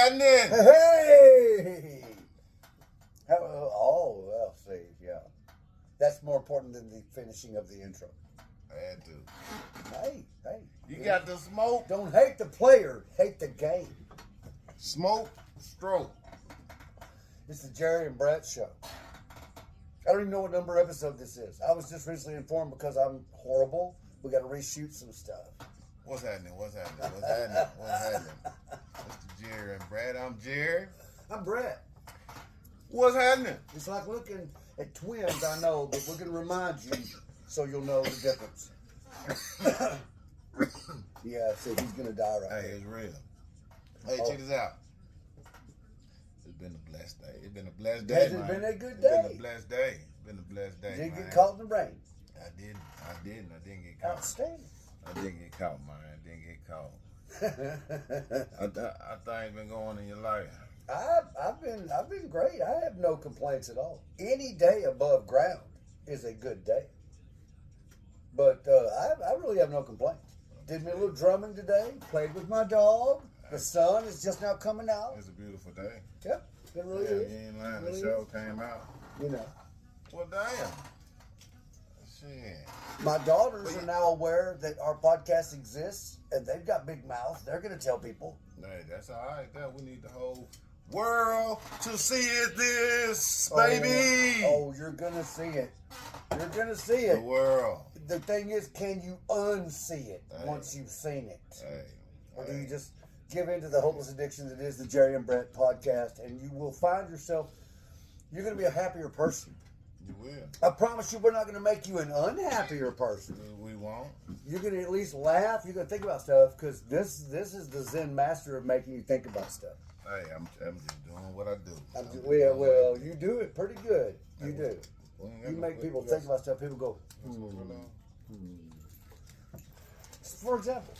happening? Hey! Oh, well, see, yeah. That's more important than the finishing of the intro. I had to. Hey. You got the smoke, Don't hate the player, hate the game. smoke, stroke. It's the Jerry and Brett show. I don't even know what number episode this is. I was just recently informed because I'm horrible. We got to reshoot some stuff. What's happening? It's the Jerry and Brad. I'm Jerry. I'm Brett. What's happening? It's like looking at twins, I know, but we're going to remind you so you'll know the difference. Yeah, see, he's going to die right Hey, there. it's real. Hey, check this out. It's been a blessed day. It's been a blessed day, Hasn't man. been a good It's day. been a blessed day. Been a blessed day, Didn't man. get caught in the rain. I didn't get caught. Outstanding. I didn't get caught, man. I didn't get caught. How things been going in your life? I've been great. I have no complaints at all. Any day above ground is a good day. But I really have no complaints. Did me a little drumming today. Played with my dog. The sun is just now coming out. It's a beautiful day. Yep, it really Yeah, is. you ain't lying. It The really show is. came out. You know, Well, damn. Shit. my daughters are now aware that our podcast exists, and they've got big mouths. They're going to tell people. Hey, that's all right. There, we need the whole world to see this, baby. Oh, you're going to see it. You're going to see The it. world. The thing is, can you unsee it Hey. once you've seen it? Hey. Or do you just give in to the hopeless addiction that is the Jerry and Brett podcast, and you will find yourself, you're going to be a happier person. You will. I promise you, we're not going to make you an unhappier person. We won't. You're going to at least laugh. You're going to think about stuff, because this is the Zen master of making you think about stuff. Hey, I'm just doing what I do. Well, you do it pretty good. You do. We ain't got You no- make people we think got- about stuff. People go, What's going on? For example,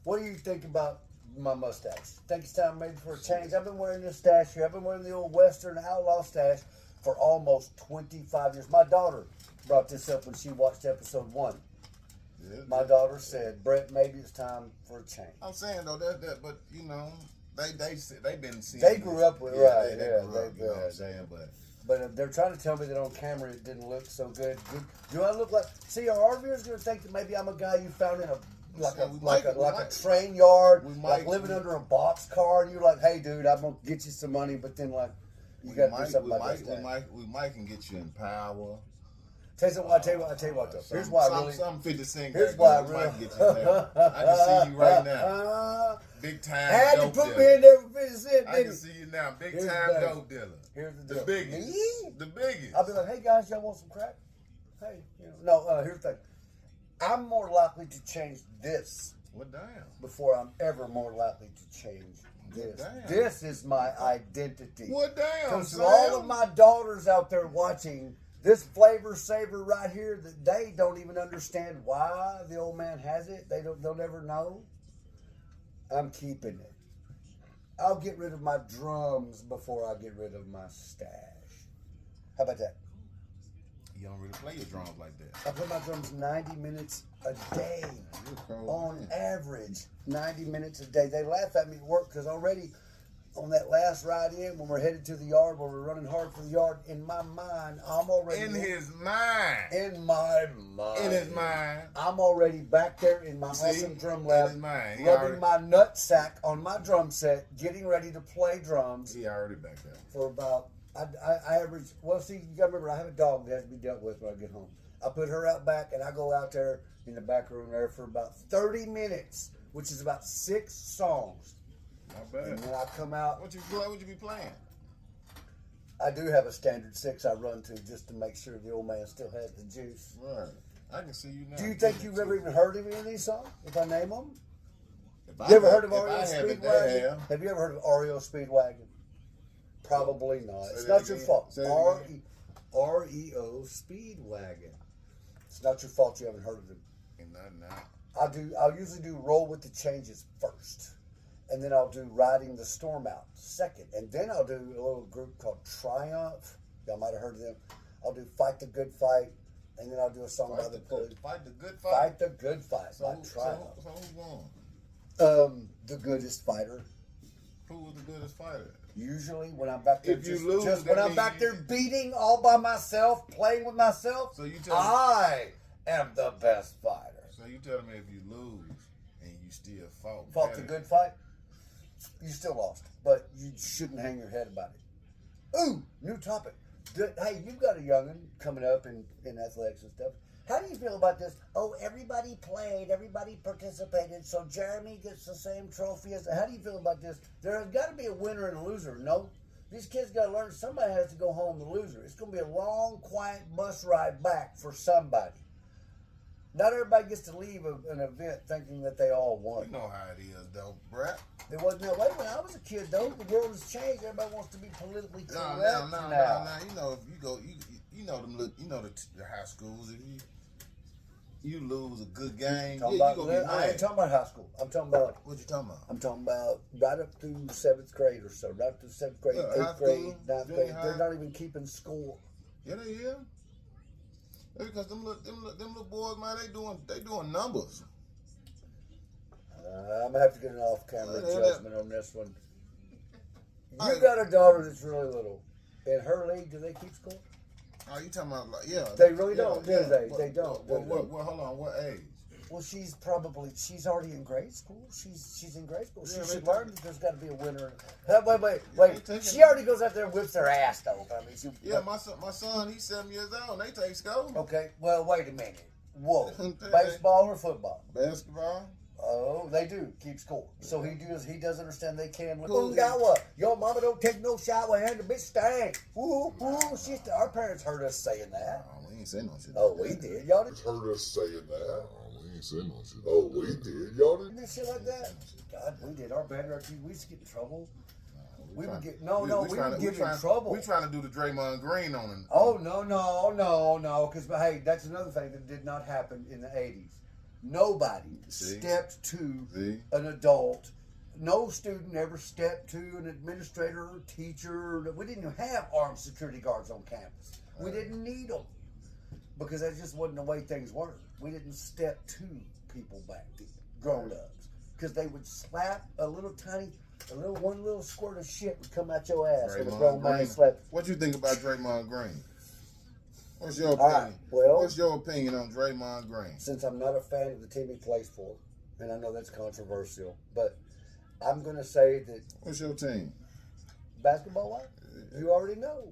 what do you think about my mustache? Think it's time maybe for a change? I've been wearing this stash here. I've been wearing the old Western Outlaw stash for almost 25 years. My daughter brought this up when she watched episode 1. Yeah. My daughter said, Brett, maybe it's time for a change. I'm saying though that, but you know, they been seeing. They grew up with it, right, They yeah, grew up, they you know what I'm did. saying, but. But they're trying to tell me that on camera it didn't look so good. Do I look like? See, our viewers gonna think that maybe I'm a guy you found in a train yard, like living under a boxcar, and you're like, hey, dude, I'm gonna get you some money, but then like you got to do something like that. We might can get you in power. I tell you what though. Here's why I really. Some 50 Cent. Here's why I we really. might get you in there. I can see you right now. Big time. Had to dope put me dealer. in there for 50 Cent, I didn't can you? see you now. Big Here's time the thing. dope dealer. Here's The deal. biggest. Me? The biggest. I'll be like, hey guys, y'all want some crack? Hey, here's the thing. I'm more likely to change this Well, damn. before I'm ever more likely to change this. Damn. This is my identity. What damn? Because to Sam? all of my daughters out there watching, this flavor saver right here, that they don't even understand why the old man has it. They'll never know. I'm keeping it. I'll get rid of my drums before I get rid of my stash. How about that? You don't really play your drums like that. I play my drums 90 minutes a day. You're cold, On man. average, 90 minutes a day. They laugh at me at work because already on that last ride in, when we're headed to the yard, when we're running hard for the yard, in my mind, I'm already In his mind. in my mind. In his mind. I'm already back there in my See? awesome drum In lab, his mind. He rubbing already- my nut sack on my drum set, getting ready to play drums He already back there. for about, I average, well, see, you gotta remember, I have a dog that has to be dealt with when I get home. I put her out back, and I go out there in the back room there for about 30 minutes, which is about 6 songs. Not bad. And then I come out. What you play? What you be playing? I do have a standard 6 I run to just to make sure the old man still has the juice. Right. I can see you now. Do you think you've ever even heard of any of these songs, if I name them? If You ever heard of if I REO haven't, they Speedwagon? have. Have you ever heard of REO Speedwagon? Probably not. Say It's that not your again. fault. Say that again. REO Speedwagon. It's not your fault you haven't heard of them. And not now. I'll usually do Roll with the Changes first. And then I'll do Riding the Storm Out second. And then I'll do a little group called Triumph. Y'all might have heard of them. I'll do Fight the Good Fight. And then I'll do a song by the Police. Fight the good fight. Fight the Good Fight So, by Triumph. so who won? The Goodest Fighter. who's the goodest fighter? Usually when I'm back there, If you lose, just that when I'm means back there beating all by myself, playing with myself, So you tell me, I am the best fighter. so you telling me if you lose and you still fought Fought the better, good fight, you still lost, but you shouldn't hang your head about it. Ooh, new topic. Hey, you've got a youngin coming up in athletics and stuff. How do you feel about this? Oh, everybody played, everybody participated, so Jeremy gets the same trophy as. How do you feel about this? There has got to be a winner and a loser. No, these kids got to learn. Somebody has to go home the loser. It's going to be a long, quiet bus ride back for somebody. Not everybody gets to leave an event thinking that they all won. you know how it is, though, Brett. It wasn't that way when I was a kid, though. The world has changed. Everybody wants to be politically correct No. now. You know, if you go, you know them, you know the high schools. If you lose a good game, Talking yeah, about, you gonna be I ain't mad. talking about high school. I'm talking about What you talking about? right up through 7th grade or so. Right up through 7th grade, Yeah, high 8th grade, school, 9th junior grade. They're high. not even keeping score. Yeah, they is. Yeah, because them little boys, man, they doing numbers. I'm gonna have to get an off-camera Yeah, adjustment on this one. I- You got a daughter that's really little. In her league, do they keep score? Oh, you talking about like yeah? They really yeah, don't, do yeah. they? What- They don't, What, do what, they? what, hold on, what age? Well, she's already in grade school. She's in grade school. She Yeah, should they learn that there's got to be a winner. Wait. they take She it. already goes out there and whips her ass, though. I mean, Yeah, my son, he's 7 years old. They take school. Okay, well, wait a minute. Whoa. Okay. Baseball or football? Basketball. Oh, they do keep score. So he does understand they can. Cool. Ooh, got what? Your mama don't take no shower and the bitch stank. Ooh, our parents heard us saying that. Oh, we ain't saying no shit. Oh, like we that. did. Y'all didn't Heard us saying that. Oh, we ain't saying no shit. Oh, we did. Y'all didn't. do shit like that? God, we did. Our band, we used to get in trouble. We would get we would get in trouble. We trying to do the Draymond Green on him. Oh no! Because hey, that's another thing that did not happen in the '80s. Nobody See? stepped to See? an adult. No student ever stepped to an administrator or teacher. We didn't even have armed security guards on campus. We didn't need them because that just wasn't the way things were. We didn't step to people back then, grown-ups, because they would slap one little squirt of shit would come out your ass when a Draymond grown man Green. slapped. What you think about Draymond Green? What's your All opinion? right, well- What's your opinion on Draymond Green? Since I'm not a fan of the team he plays for, and I know that's controversial, but I'm going to say that What's your team? basketball-wise, you already know.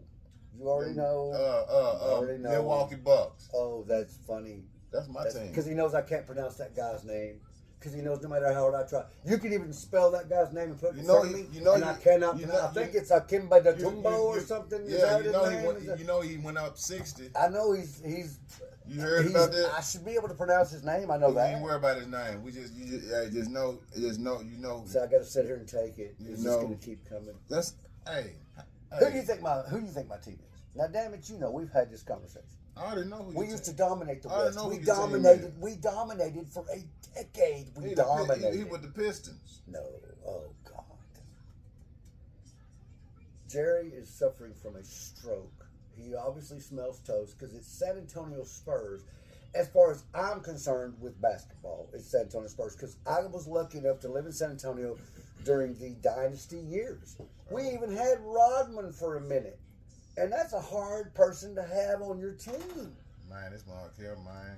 You already know. already know. Milwaukee Bucks. Oh, that's funny. That's my team. Because he knows I can't pronounce that guy's name. Because he knows no matter how hard I try. You can even spell that guy's name and put it in front of me, and I cannot. I think it's Akimba Datumbo or something. Is Yeah, that his name? Is that- he went up 60. I know he's. You heard about that? I should be able to pronounce his name. I know You that. ain't worry about his name. Just know, you know. So I got to sit here and take it. You It's know. just going to keep coming. That's hey. Who do you think my team is? Now, damn it, you know we've had this conversation. I already know who We you used to take. dominate the I already West. know We who your team dominated. is. We dominated for a decade. We He dominated. with the Pistons. No. Oh, God. Jerry is suffering from a stroke. He obviously smells toast because it's San Antonio Spurs. As far as I'm concerned with basketball, it's San Antonio Spurs because I was lucky enough to live in San Antonio during the dynasty years. We even had Rodman for a minute. And that's a hard person to have on your team. Man, it's Mark here, man.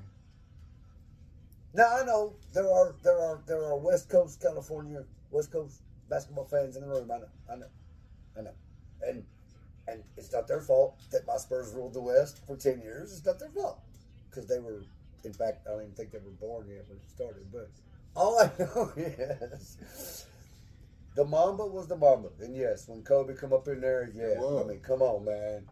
Now I know there are West Coast California, West Coast basketball fans in the room. I know, and it's not their fault that my Spurs ruled the West for 10 years. It's not their fault because they were, in fact, I don't even think they were born yet when it started. But all I know is the Mamba was the Mamba, and yes, when Kobe come up in there, yeah, Whoa. I mean, come on, man.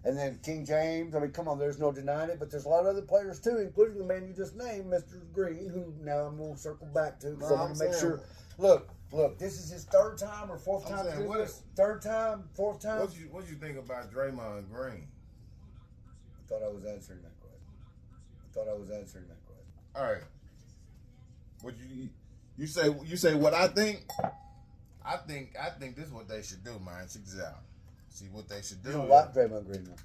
And then King James, I mean, come on, there's no denying it, but there's a lot of other players too, including the man you just named, Mr. Green, who now I'm going to circle back to because I want to make sure. Look, this is his third time or fourth I'm time saying, to do what this? is- Third time? Fourth time? What you think about Draymond Green? I thought I was answering that question. All right. What you say what I think? I think this is what they should do, man. Check this out. See what they should do. You don't like Draymond Green, though.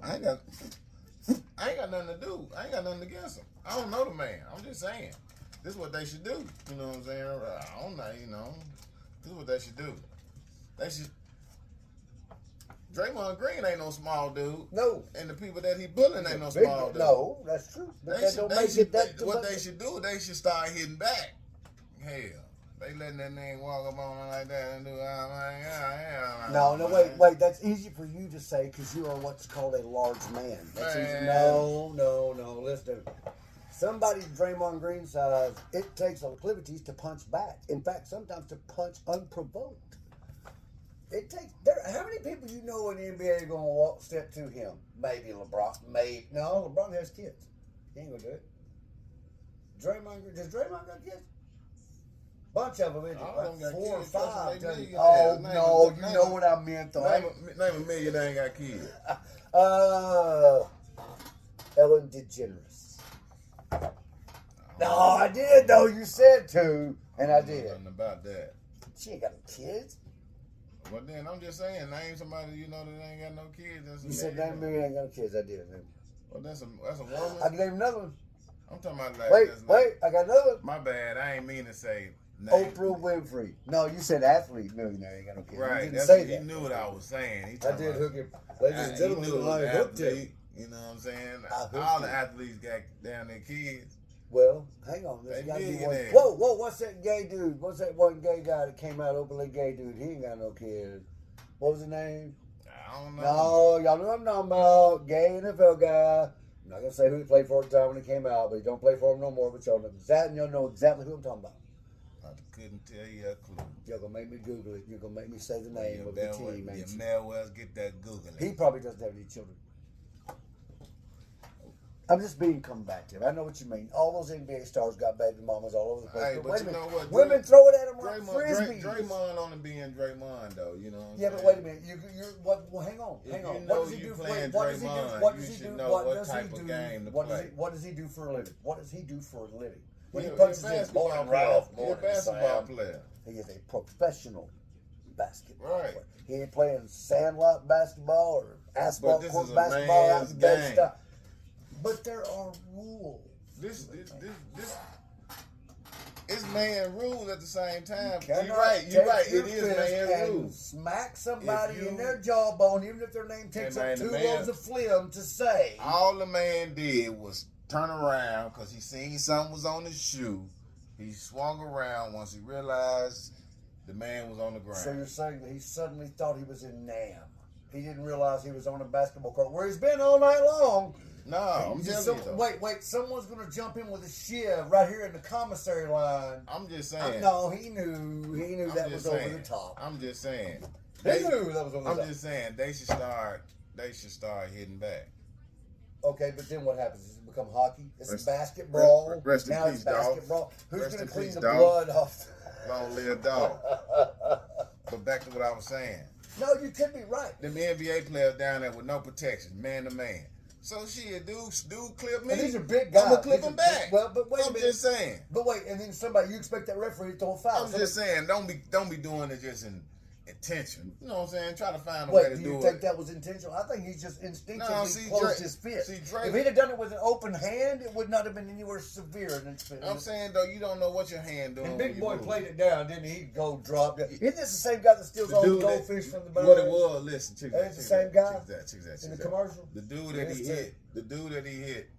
I ain't got nothing to do. I ain't got nothing against him. I don't know the man. I'm just saying. This is what they should do. You know what I'm saying? I don't know, This is what they should do. They should. Draymond Green ain't no small dude. No. And the people that he bullying ain't no Big- small dude. No, that's true. But that don't make it that what they should do, they should start hitting back. Hell, they letting that nigga walk up on them like that and do No, wait. That's easy for you to say because you are what's called a large man. That's easy. Man. No. Listen, somebody Draymond Green size, it takes proclivities to punch back. In fact, sometimes to punch unprovoked. It takes. How many people you know in the NBA are going to step to him? Maybe LeBron. Maybe no. LeBron has kids. He ain't gonna do it. Does Draymond got kids? Bunch of them, isn't it? All of them got 4 or kids. 5. That's what they Oh millionaires. no, Name you a- know what I meant though. Name a million that ain't got kids. Ellen DeGeneres. No, I did though. You said to, and I did. Nothing about that. She ain't got no kids. But then I'm just saying, name somebody you know that ain't got no kids. That's a You said millionaire. that Mary ain't got no kids. I did. Well, that's a I woman. can name another one. I'm talking about like. Wait, that's like- I got another one. My bad. I ain't mean to say. Name. Oprah Winfrey. No, you said athlete millionaire ain't got no kids. You Right. didn't That's say he that. knew what I was saying. He I talking did about- hook him. Ladies and He gentlemen, knew it was I hooked him. athlete. You know what I'm saying? I hooked All the him. athletes got down their kids. Well, hang on. There's They got to be one. millionaires. Whoa, what's that gay dude? What's that one gay guy that came out, openly gay dude? He ain't got no kids. What was his name? I don't know. No, y'all know what I'm talking about. Gay NFL guy. I'm not going to say who he played for at the time when he came out, but he don't play for him no more. But y'all know exactly who I'm talking about. I couldn't tell you a clue. You're going to make me Google it. You're going to make me say the name of the team, ain't You you? may well get that Googling. He probably doesn't have any children. I'm just being combative. I know what you mean. All those NBA stars got baby mamas all over the place. Hey, but but wait a you minute. know what? Women throw it at them like Draymond, frisbees. Draymond only being Draymond though, you know what I'm Yeah, saying? but wait a minute. Well, hang on. If Hang you on. know What does he you do? playing What does he do? Draymond, What you does he should do? know What what does he type of do? game to What play. does he do for a living? What does he do for a living? When he He a punches in basketball morning, player. Ralph, He a morning, basketball Sam. player. He is a professional basketball Right. player. He ain't playing sandlot basketball or asphalt this court is a basketball out man's in game. Bed-Stuy. But there are rules. This it's man rules at the same time. Cannot You're right. You're take right. your It is fist man and rules. smack somebody If you- in their jawbone, even if their name takes Hey, man, up the 2 man- loaves of phlegm to say. All the man did was turn around because he seen something was on his shoe. He swung around once he realized the man was on the ground. So you're saying that he suddenly thought he was in Nam. He didn't realize he was on a basketball court where he's been all night long. No, I'm Just telling you though. wait, someone's going to jump in with a shiv right here in the commissary line. I'm just saying. No, he knew I'm that just was over saying. the top. I'm just saying. He knew that was over the I'm top. just saying they should start hitting back. Okay, but then what happens? Does it become hockey? It's Rest- basketball. rest in Now peace, it's dog. basketball. Who's Rest going in to clean peace, the dog. blood off? Long live dog. But back to what I was saying. No, you could be right. Them NBA players down there with no protection, man to man. So shit, dude clip me. And these are big guys. I'm gonna clip These him are back. big- well, but wait a I'm minute. just saying. But wait, and then you expect that referee to throw a foul. I'm just saying, don't be doing it just in intention. You know what I'm saying? Try to find a Wait, way to do do you it. think that was intentional? I think he's just instinctively No, see, closed Drake- his fist. see, Drake- If he'd have done it with an open hand, it would not have been anywhere severe than its fist. I'm saying though, you don't know what your hand doing. And when Big you Boy move. played it down, didn't he? Go drop it. Isn't this the same guy that steals The all the dude that- goldfish from the bird? What it was, listen, check that. It's the check same that, guy check that, check that, in the check that. commercial? The dude that he Yes, hit. The dude that he hit.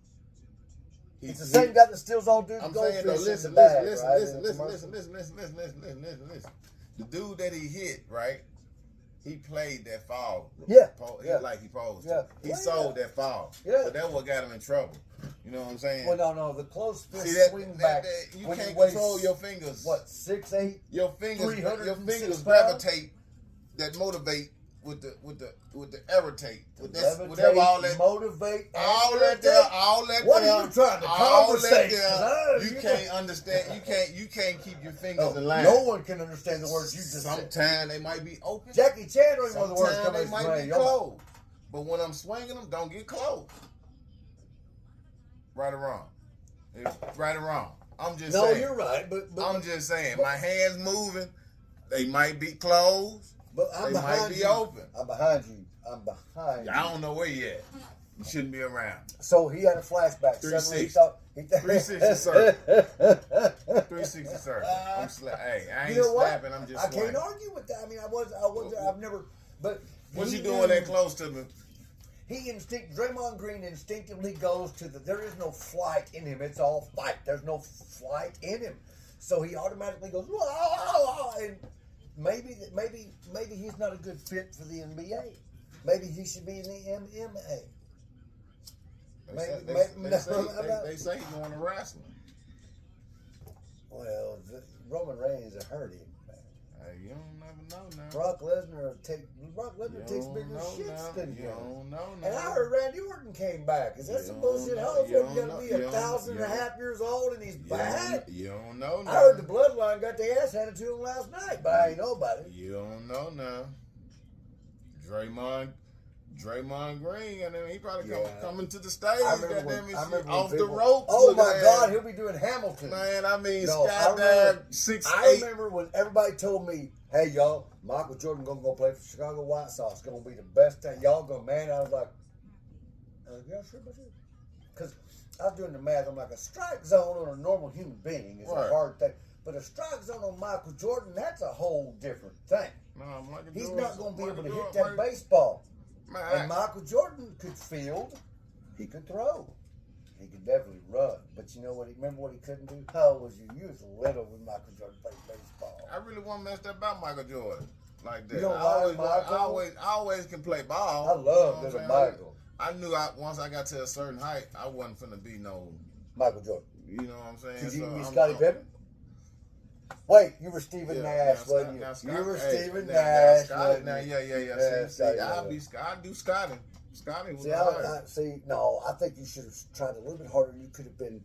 It's the same guy that steals all dudes' I'm goldfish saying though, in listen, the bag, listen, right? listen, In the listen, commercial. listen. The dude that he hit, right? He played that foul. Yeah, He yeah. like he posed. Yeah. To. He Well, sold yeah. that foul. Yeah. But that's what got him in trouble. You know what I'm saying? Well, no, the close fist See that, swing back. you when can't he weighs, control your fingers. What, 6'8"? Your fingers 306 pounds? gravitate that motivate with the irritate with that Levitate, whatever all that motivate, and all that irritate? there, all that What there, are you trying to all conversate? that there, Oh, you you can't understand. You can't keep your fingers in line. No one can understand the words you just said. Sometimes they might be open. Jackie Chan don't even know the words Sometimes coming they his might brain. be Yo, closed. But when I'm swinging them, don't get close. Right or wrong? Right or wrong? I'm just No, saying. you're right, but I'm just saying. My hands moving. They might be closed. I'm They might behind be you. open. I'm behind you. I'm behind you. I don't know where you at. You shouldn't be around. So he had a flashback. Suddenly he 360. thought. 360, sir. 360 circle. I'm hey, I ain't You know what? slapping. I'm just I can't swinging. argue with that. I mean, I've never. But What he you doing knew- that close to me? Draymond Green instinctively goes to there is no flight in him. It's all fight. There's no flight in him. So he automatically goes, whoa, and maybe he's not a good fit for the NBA. Maybe he should be in the MMA. They say he's going to wrestling. Well, Roman Reigns has hurt him. Hey, you don't never know now. Brock Lesnar takes bigger shits than You him. don't know now. And I heard Randy Orton came back. Is that You some don't bullshit? know. How old You is don't going know. to be You don't- 1,500 years old and he's back? You don't know now. I heard the bloodline got their ass handed to him last night, but I ain't know about it. You don't know now. Draymond Green, and then he probably coming to the stage. I remember when off the people- ropes. Oh look my at God, that. he'll be doing Hamilton. Man, I mean, No, I skydive remember- 6'8". I remember when everybody told me, "Hey y'all, Michael Jordan gonna go play for Chicago White Sox. Gonna be the best thing." Y'all gonna man. I was like, "Yeah, sure, but sure." Because I was doing the math. I'm like, a strike zone on a normal human being is Right. a hard thing, but a strike zone on Michael Jordan, that's a whole different thing. No, Michael He's Jordan- not gonna be able to Michael hit Jordan- that baseball. Man, And Michael Jordan could field. He could throw. He could definitely run. But you know what? Remember what he couldn't do? How old was you? You was little when Michael Jordan played baseball. I really want to mess that about Michael Jordan like that. You don't I like Michael? always can play ball. I love You know what little I'm saying? Michael. I knew once I got to a certain height, I wasn't finna be no. Michael Jordan. You know what I'm saying? Did you So be I'm- Scottie I'm- Pippen? Wait, you were Stephen Yeah, Nash, now, wasn't you? now, You were hey, Stephen now, Nash, Scotty, wasn't now, you? yeah. Yeah, See, Scotty, I do Scotty. Scotty was See, hard. no, I think you should have tried a little bit harder. You could have been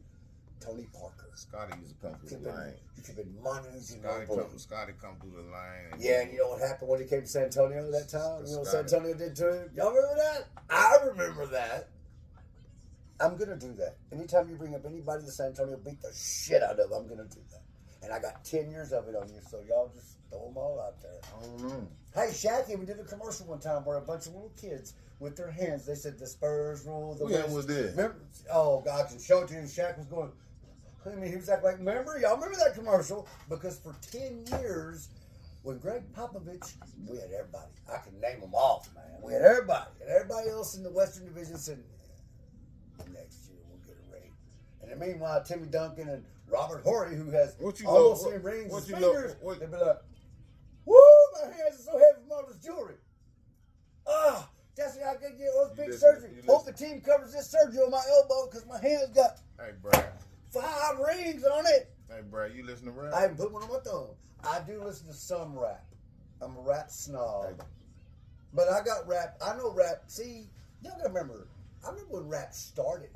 Tony Parker. Scotty used to come through the lane. You could have been Manu Ginobili. Scotty come through the lane. Yeah, and you know what happened when he came to San Antonio that time? You know what San Scotty. Antonio did to him? Y'all remember that? I remember that. I'm going to do that. Anytime you bring up anybody that San Antonio beat the shit out of, I'm going to do that. And I got 10 years of it on you, so y'all just throw them all out there. I don't know. Hey, Shaq even did a commercial one time where a bunch of little kids with their hands, they said the Spurs rule. The Yeah, West. was this? Remember? Oh, God, I can show it to you. And Shaq was going, I mean, he was acting like, remember? Y'all remember that commercial? Because for 10 years, when Greg Popovich, we had everybody. I can name them off, man. We had everybody. And everybody else in the Western Division said, next year we'll get a ring. And then meanwhile, Timmy Duncan and Robert Horry, who has What you almost look- any rings what in you his look- fingers, what- they'd be like, woo, my hands are so heavy from all this jewelry. Ah, that's what I could get orthopedic listen- surgery. you Hope the team covers this surgery on my elbow because my hand's got Hey, Brad. 5 rings on it. Hey, Brad, you listen to rap? I haven't put one on my thumb. I do listen to some rap. I'm a rap snob. But I got rap. I know rap. See, y'all gotta remember. I remember when rap started.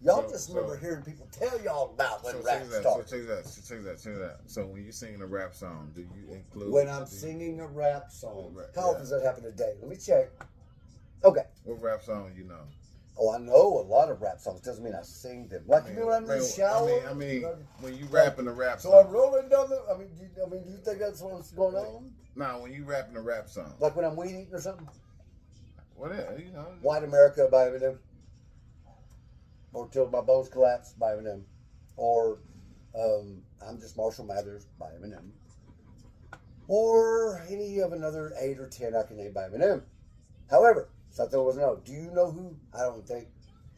Y'all So- just so- remember hearing people tell y'all about when So rap check that. started. Check that. So when you're singing a rap song, do you include When I'm do you- singing a rap song. Right, How yeah. often does that happen today? Let me check. Okay. what rap song you know? Oh, I know a lot of rap songs. Doesn't mean I sing them. Like, you know when I'm in the man, shower? I mean, when you rapping a rap So song. I'm rolling down the. Do you think that's what's going on? Nah, when you rapping a rap song. Like when I'm weed eating or something? Whatever, you know. White America by Eminem. Or Till My Bones Collapse by Eminem. Or I'm Just Marshall Mathers by Eminem. Or any of another 8 or 10 I can name by Eminem. However, something I wasn't know. Do you know who? I don't think.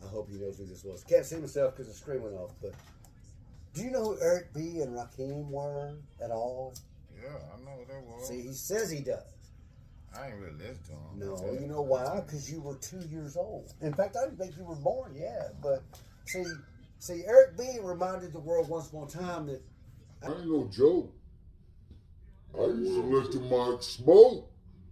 I hope he knows who this was. Can't see myself because the screen went off. But do you know who Eric B. and Rakim were at all? Yeah, I know what that was. See, he says he does. I ain't really listen to him. No, you know why? Because you were 2 years old. In fact, I didn't think you were born yet. But see, Eric B. reminded the world once upon a time that I ain't no joke. I used to let the mic smoke,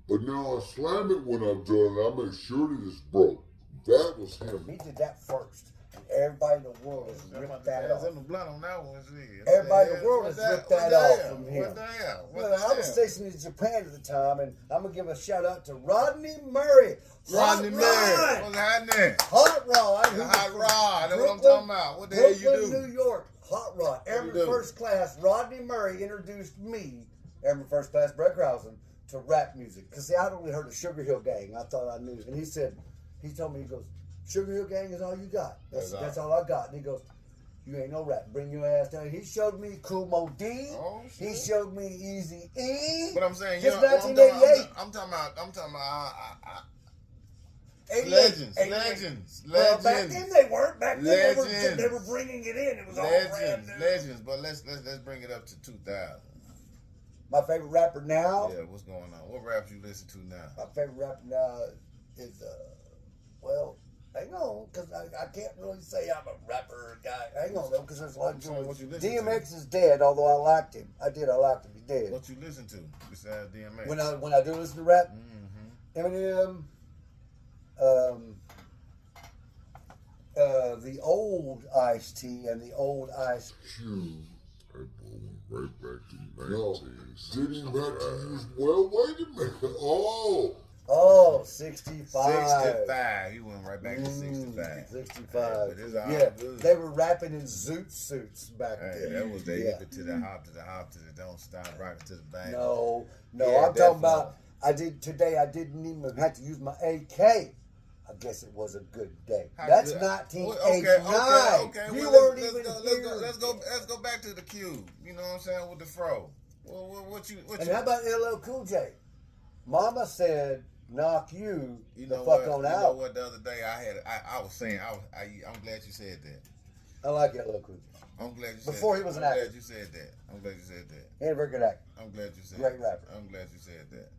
but now I slam it when I'm done. I make sure that it's broke. That was him. he did that first, and everybody in the world has ripped that off. in the blood on that one. See. Everybody in the world has ripped that off from him. What the hell? What Well, the I was hell? stationed in Japan at the time, and I'm gonna give a shout out to Rodney Murray. Rodney Hot Murray. Rod. What's happening? Hot Rod. who was Hot from Rod. That's what I'm Brooklyn, talking about. What the hell you Brooklyn, do? New York. Hot Rod. Airman do? First Class. Rodney Murray introduced me, Airman First Class Brett Krausen, to rap music. Because, see, I'd only heard of Sugar Hill Gang. I thought I knew. And he told me, he goes, Sugar Hill Gang is all you got. That's all I got. And he goes, You ain't no rap. Bring your ass down. He showed me Kool Moe D. Oh, He shit. showed me Easy E. But I'm saying, Just well, 1988. I'm talking about 88, legends, 88. legends, Well, back then legends, they weren't. Back then they Legends. were bringing it in. It was all brand legends, new. legends. But let's bring it up to 2000. My favorite rapper now. Yeah, what's going on? What raps you listen to now? My favorite rapper now is well, hang on, because I can't really say I'm a rapper guy. Hang on though, because there's a lot of So what you listen DMX is dead, although I liked him. I liked him. He's dead. What you listen to besides DMX? When I do listen to rap, Mm-hmm. Eminem, the old Ice-T and the old Ice. Phew. That boy went right back to 1965. Didn't even have to use, well, wait a minute. Oh, 65. 65. He went right back to 65. 65. But it's all Yeah, good. they were rapping in zoot suits back Hey, then. that was the Yeah. hip it to the hop, to the hop, to the don't stop, rocking to the bang. No, Yeah, I'm talking definitely. about. I didn't even have to use my AK. I guess it was a good day. How That's good- 1989. Okay. You Well, weren't let's even go, here. Let's go back to the cube. You know what I'm saying with the fro. Well, what you? And how about LL Cool J? Mama said, "Knock you, You the know fuck what? on You know out." what? The other day I was saying I'm glad you said that. I like LL Cool J. I'm glad you said Before that. he was an I'm actor. glad you said that. I'm glad you said that. He had a very good act. I'm glad you said Great that. rapper. I'm glad you said that.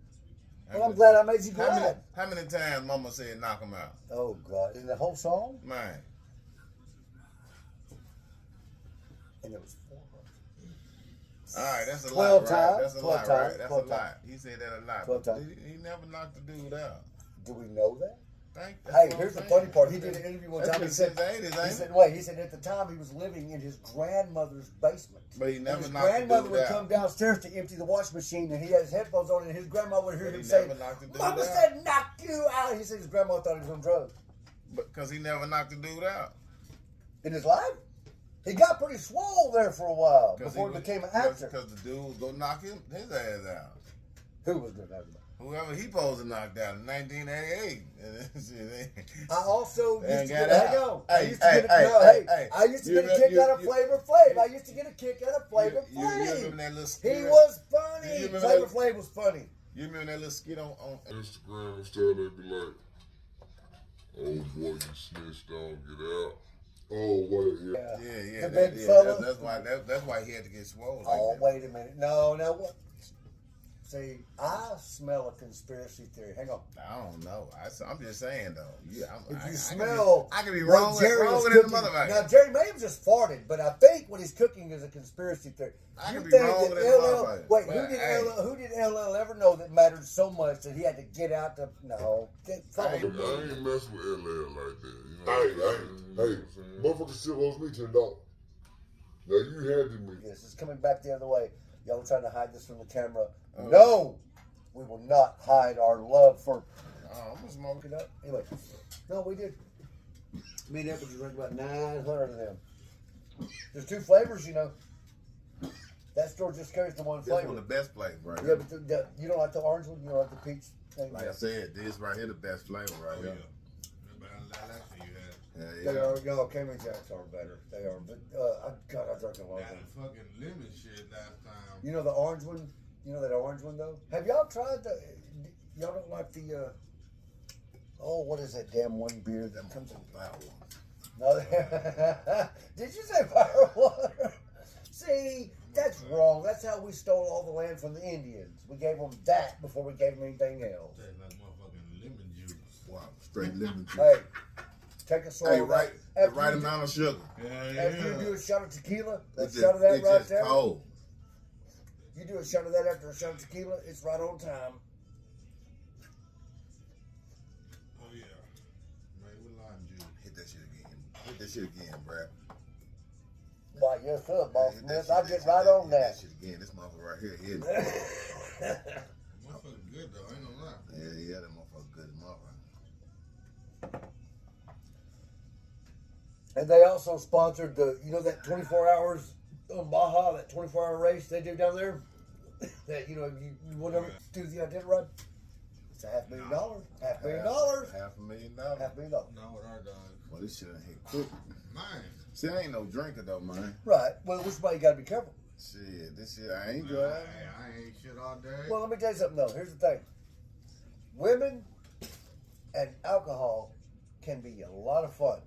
Well, I'm glad I made you How many, glad. how many times Mama said knock him out? Oh God! In the whole song, Man, and it was 4. all right, that's a 12 lot, right? times, That's a 12 lot, times, right? That's 12 a lot. He said that a lot. 12 but times. He never knocked the dude out. Do we know that? That's Hey, what here's the I'm funny saying. part. He did an interview one That's time. been He said, since the 80s, he ain't said, it? wait, he said at the time he was living in his grandmother's basement. But he And never his knocked the grandmother dude would out. come downstairs to empty the washing machine, and he had his headphones on, and his grandma would hear But him he say, never knocked the dude "Mama out. said knock you out." He said his grandma thought he was on drugs. Because he never knocked the dude out. In his life, he got pretty swole there for a while before he was- became an actor. Because the dude was going to knock his ass out. Who was good at that? Whoever he supposed to knock down in 1988. Shit, I also They ain't used to got get, out. hang on. I Hey, used to hey, get hey, no, hey, hey, hey. I used to You get a re- kick you- out of you- Flavor Flav. I used to get a kick out of Flavor you remember Flav. that little He skit? was funny. You remember Flavor that- Flav was funny. You remember that little skit on Instagram and stuff, they be like, "Oh boy, you snitched on, get out." Oh, what? Yeah. Yeah, The big fella. That's why he had to get swole. Oh, Like that. wait a minute. No, what? See, I smell a conspiracy theory. Hang on. I don't know. I'm just saying though. Yeah, If you I smell, I could be what wrong. Jerry Wrong is with it, cooking. motherfucker. Now Jerry may have just farted, but I think what he's cooking is a conspiracy theory. I You could be think wrong that with it, LL? motherfucker. Wait, But, who did LL ever know that mattered so much that he had to get out to? No, fuck I him. I ain't mess with LL like that. You know Hey, what I'm saying? Motherfucker still owes me $10. Now you handed me. Yes, it's coming back the other way. Y'all trying to hide this from the camera? Oh. No, we will not hide our love for. Oh, I'm gonna smoke Look it up. Anyway, no, we did. Me and Edward drank about 900 of them. There's 2 flavors, you know. That store just carries the one This one flavor. the best flavor right Yeah, here. but you don't like the orange one. You don't like the peach thing. Like I said, this right here the best flavor right here. Yeah, They yeah. are. No, Cayman Jacks are better. They are. But I drank a lot of them. fucking lemon shit last time. You know the orange one. You know that orange one though. Have y'all tried the? Y'all don't like the? Oh, what is that damn one beer that comes in? No. Did you say firewater? See, that's wrong. That's how we stole all the land from the Indians. We gave them that before we gave them anything else. Tastes like motherfucking lemon juice. Wow, straight lemon juice. Hey, take a swallow. Hey, of right, that. the After right you- amount of sugar. After you do a shot of tequila, a It's shot of that it's right just there. cold. You do a shot of that after a shot of tequila, it's right on time. Oh yeah. Made with lime juice. Hit that shit again. Hit that shit again, Brad. Why, yes, sir, Boss Hit that Smith. shit, I'll hit get that right shit, on hit that. shit again. This motherfucker right here, hit it. Motherfucking good though, ain't no lie. Yeah, that motherfucker good as motherfucker. And they also sponsored the, you know, that 24 hours on Baja, that 24-hour race they do down there. That, you know, you whatever do the Iditarod. It's a $500,000. $500,000. $500,000. $500,000. Not with our dog. Well, this shit hit quick. Man. See, I ain't no drinker though, man. Right. Well, which way you got to be careful. Shit, this shit I ain't I driving. ain't shit all day. Well, let me tell you something though. Here's the thing. Women and alcohol can be a lot of fun,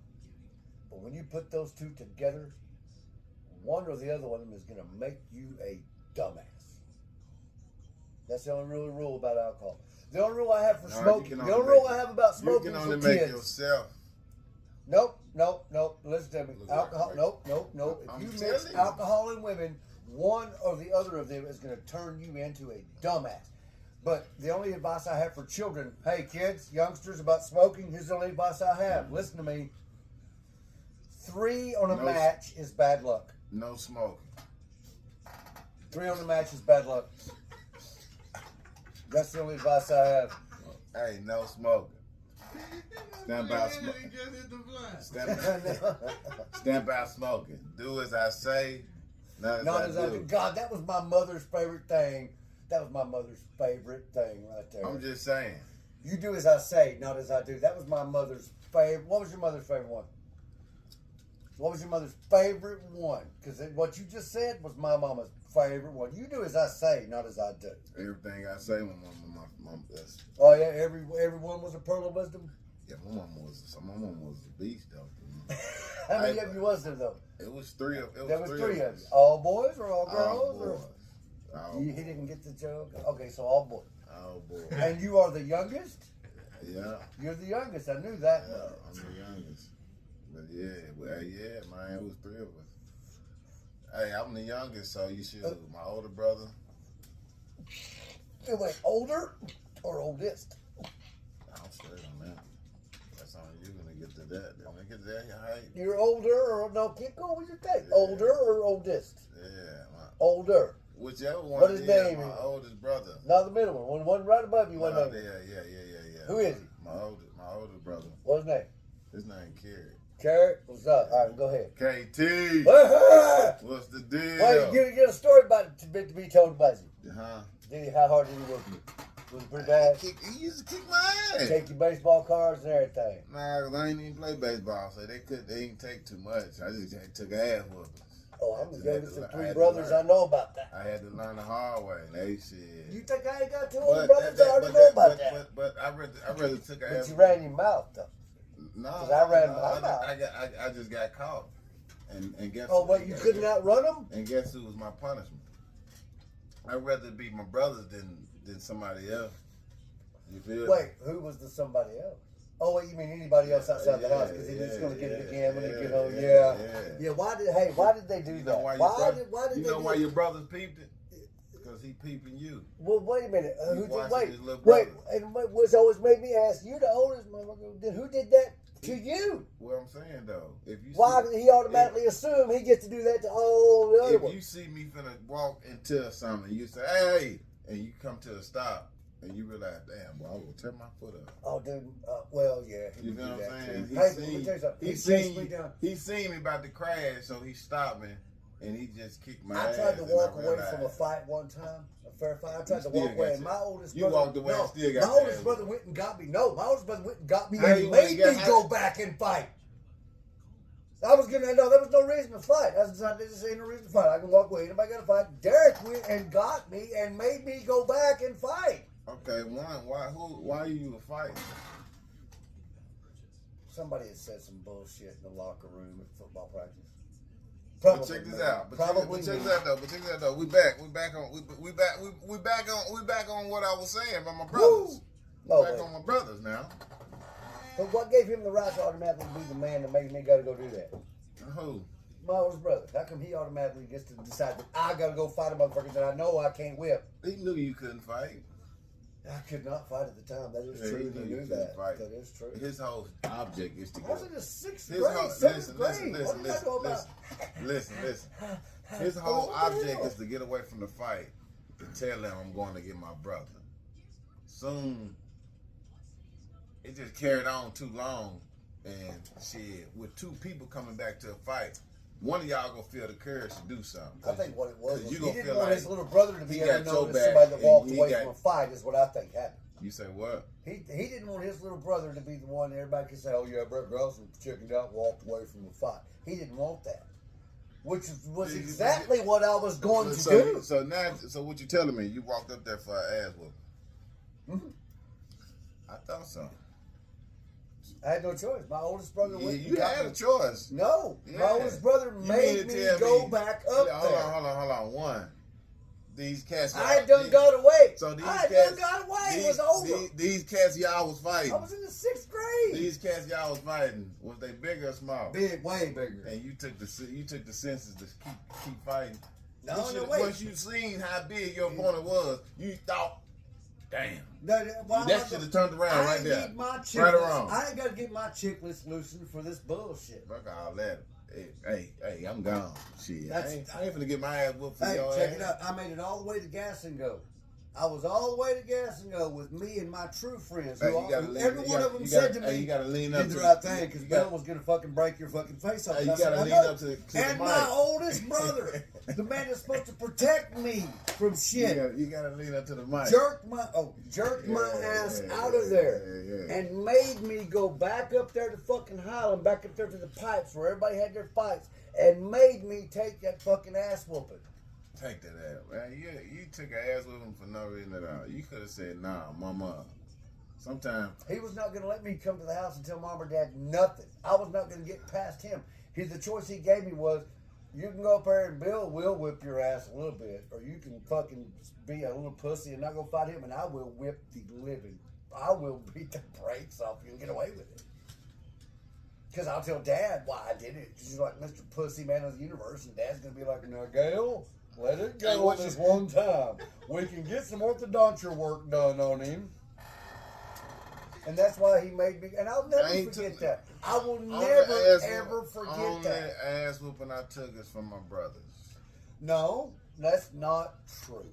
but when you put those two together, one or the other one of them is going to make you a dumbass. That's the only real rule about alcohol. The only rule I have for No, you smoking. can The only only rule make I it- have about You smoking can is only for make kids. yourself. Nope. Listen to me. Look Alcohol. like- Nope. I'm If you telling mix you. alcohol and women, one or the other of them is going to turn you into a dumbass. But the only advice I have for children, hey kids, youngsters, about smoking, here's the only advice I have. Listen to me. 3 on a No. match is bad luck. No smoking. 3 on a match is bad luck. That's the only advice I have. Hey, no smoking. Stand by Man, smoking. he just hit the blunt. Stand by smoking. Do as I say, not as Not I as I do. do. God, that was my mother's favorite thing. That was my mother's favorite thing right there. I'm just saying. You do as I say, not as I do. That was my mother's favorite. What was your mother's favorite one? What was your mother's favorite one? Because what you just said was my mama's favorite one. You do as I say, not as I do. Everything I say, my mom, that's, Oh yeah, everyone was a pearl of wisdom. yeah, my mom was a beast though. How many of you was there though? It was three of. It was There was three three of of you. us. All boys or all All girls? boys. All He boys. didn't get the joke. Okay, so all boys. Oh boy. And you are the youngest. Yeah. You're the youngest. I knew that. Yeah, I'm the youngest. But yeah, man, it was three of us. Hey, I'm the youngest, so you should. My older brother. Wait, older or oldest? I'm straight on that. That's on you when they get to that. When they get to that height, You're older or no? Keep going with your thing. Yeah. Older or oldest? yeah. Older. Whichever one. What his is, name My is? oldest brother. Not the middle one. One right above you. What No, name? yeah. Who is he? My older brother. What's his name? His name Kerry. Carrot. What's up? All right, go ahead. KT. Wait, What's the deal? you get a story about it to be told about you. Huh? How hard did he work you? Was it pretty bad? He used to kick my ass. Take your baseball cards and everything. Nah, 'cause I ain't even play baseball, so they didn't take too much. I just took ass whoopings. Oh, I'm the Just had youngest to- of I 3 had to brothers. learn. I know about that. I had to learn the hard way. They shit. You think I ain't got 2 older brothers? I already know about that. But I rather took But ass. you ran your mouth though. No, 'Cause I ran my I mouth. I just got caught. And guess Oh, who- wait, you couldn't outrun them? And guess who was my punishment? I'd rather be my brothers than somebody else. You feel? Wait, who was the somebody else? Oh, wait, you mean anybody else outside the house? Because they're just going to get it again when they get home. Yeah. Why did they do You know that? why Why your did you know they why do your brothers peeped it? Because he peeping you. Well, wait a minute. He watching Wait, his little wait. brother. And what's always made me ask, you're the oldest motherfucker. Who did that to you? What I'm saying though, if you Why see, did he automatically assume he gets to do that to all the other if ones? you see me finna walk into something, you say, "Hey," and you come to a stop, and you realize, "Damn, boy, I will tear my foot up." Oh, dude. Well, yeah. He You would know do what I'm that saying? too. Hey, let me tell you something. He He chased me seen down. he seen me about to crash, so he stopped me, and he just kicked my I ass. tried to and walk I away realized- from a fight one time, a fair fight. I tried to still walk got away, you. and my oldest You brother. walked away and still got my your oldest ass brother whooped. went and got me. No, my oldest brother went and got me How and you made went and me got- go back and fight. I was gonna no, there was no reason to fight. I decided this ain't no reason to fight. I can walk away. Anybody got to fight? Derek went and got me and made me go back and fight. Okay, why you a fight? Somebody had said some bullshit in the locker room at football practice. But check this me. out. But Probably check me. this out though. We back on what I was saying about my brothers. No, Back but, on my brothers now. but what gave him the right to automatically be the man that made me got to go do that? Who? My oldest brother. How come he automatically gets to decide that I got to go fight a motherfucker that I know I can't whip? He knew you couldn't fight. I could not fight at the time. That is Yeah, true. he He knew you knew couldn't that. fight. That is true. His whole object is to I go. was in the 6th His grade, whole 7th grade. What did I know about? listen. His whole object is to get away from the fight and tell them I'm going to get my brother. Soon, it just carried on too long, and shit, with 2 people coming back to a fight, one of y'all gonna feel the courage to do something. I think what it was you he gonna didn't feel want like his little brother to be he ever got known your as back somebody that and walked he away got- from a fight is what I think happened. You say what? He didn't want his little brother to be the one everybody could say, "Oh yeah, Brett Carlson chickened out, and walked away from the fight." He didn't want that, which was exactly what I was going to do. So now, so what you telling me? You walked up there for an ass whooping? Mm-hmm. I thought so. I had no choice. My oldest brother Yeah, went. you had a choice. No, Yeah. my oldest brother You made mean to me tell go me- back up Hold there. on. One. These cats. I had done got away. So these I had cats, done got away. These, It was over. These cats y'all was fighting. I was in the 6th grade. These cats y'all was fighting. Was they big or small? Big, way bigger. And you took the senses to keep fighting. No, You no, should've- wait. Once you seen how big your opponent was, you thought, damn. Well, That should have turned around right there. Need my Right chicklets. around. I ain't got to get my chicklets loosened for this bullshit. Fuck all that. Hey, I'm gone. Shit. I That's- ain't finna get my ass whooped for Hey, your check ass. it out. I made it all the way to Gas and Go. I was all the way to Gas and Go with me and my true friends. Hey, Who you gotta who lean- every you one gotta- of them you said gotta- to hey, me, you gotta lean up did the to right the- thing because you Bill gotta- was going to fucking break your fucking face off. Hey, And you I said, gotta "I lean know." up to the And mic. my oldest brother, the man that's supposed to protect me from shit, You gotta lean up to the mic. jerked my ass out of there yeah. and made me go back up there to fucking Highland, back up there to the pipes where everybody had their fights, and made me take that fucking ass whooping. Take that ass, man. You took an ass whooping for no reason at all. You could have said, nah, mama. Sometimes. He was not going to let me come to the house and tell mom or dad nothing. I was not going to get past him. The choice he gave me was, you can go up there and Bill will whip your ass a little bit, or you can fucking be a little pussy and not go fight him, and I will whip the living. I will beat the brakes off you and get away with it. Because I'll tell Dad why I did it. Because he's like Mr. Pussy Man of the Universe, and Dad's going to be like, "Now, Gail, let it Hey, go what this you- one time. We can get some orthodontia work done on him." And that's why he made me, and I'll never I ain't forget took- that. I will Only never, ass ever whoop- forget only that. ass whooping I took is from my brothers No, that's not true.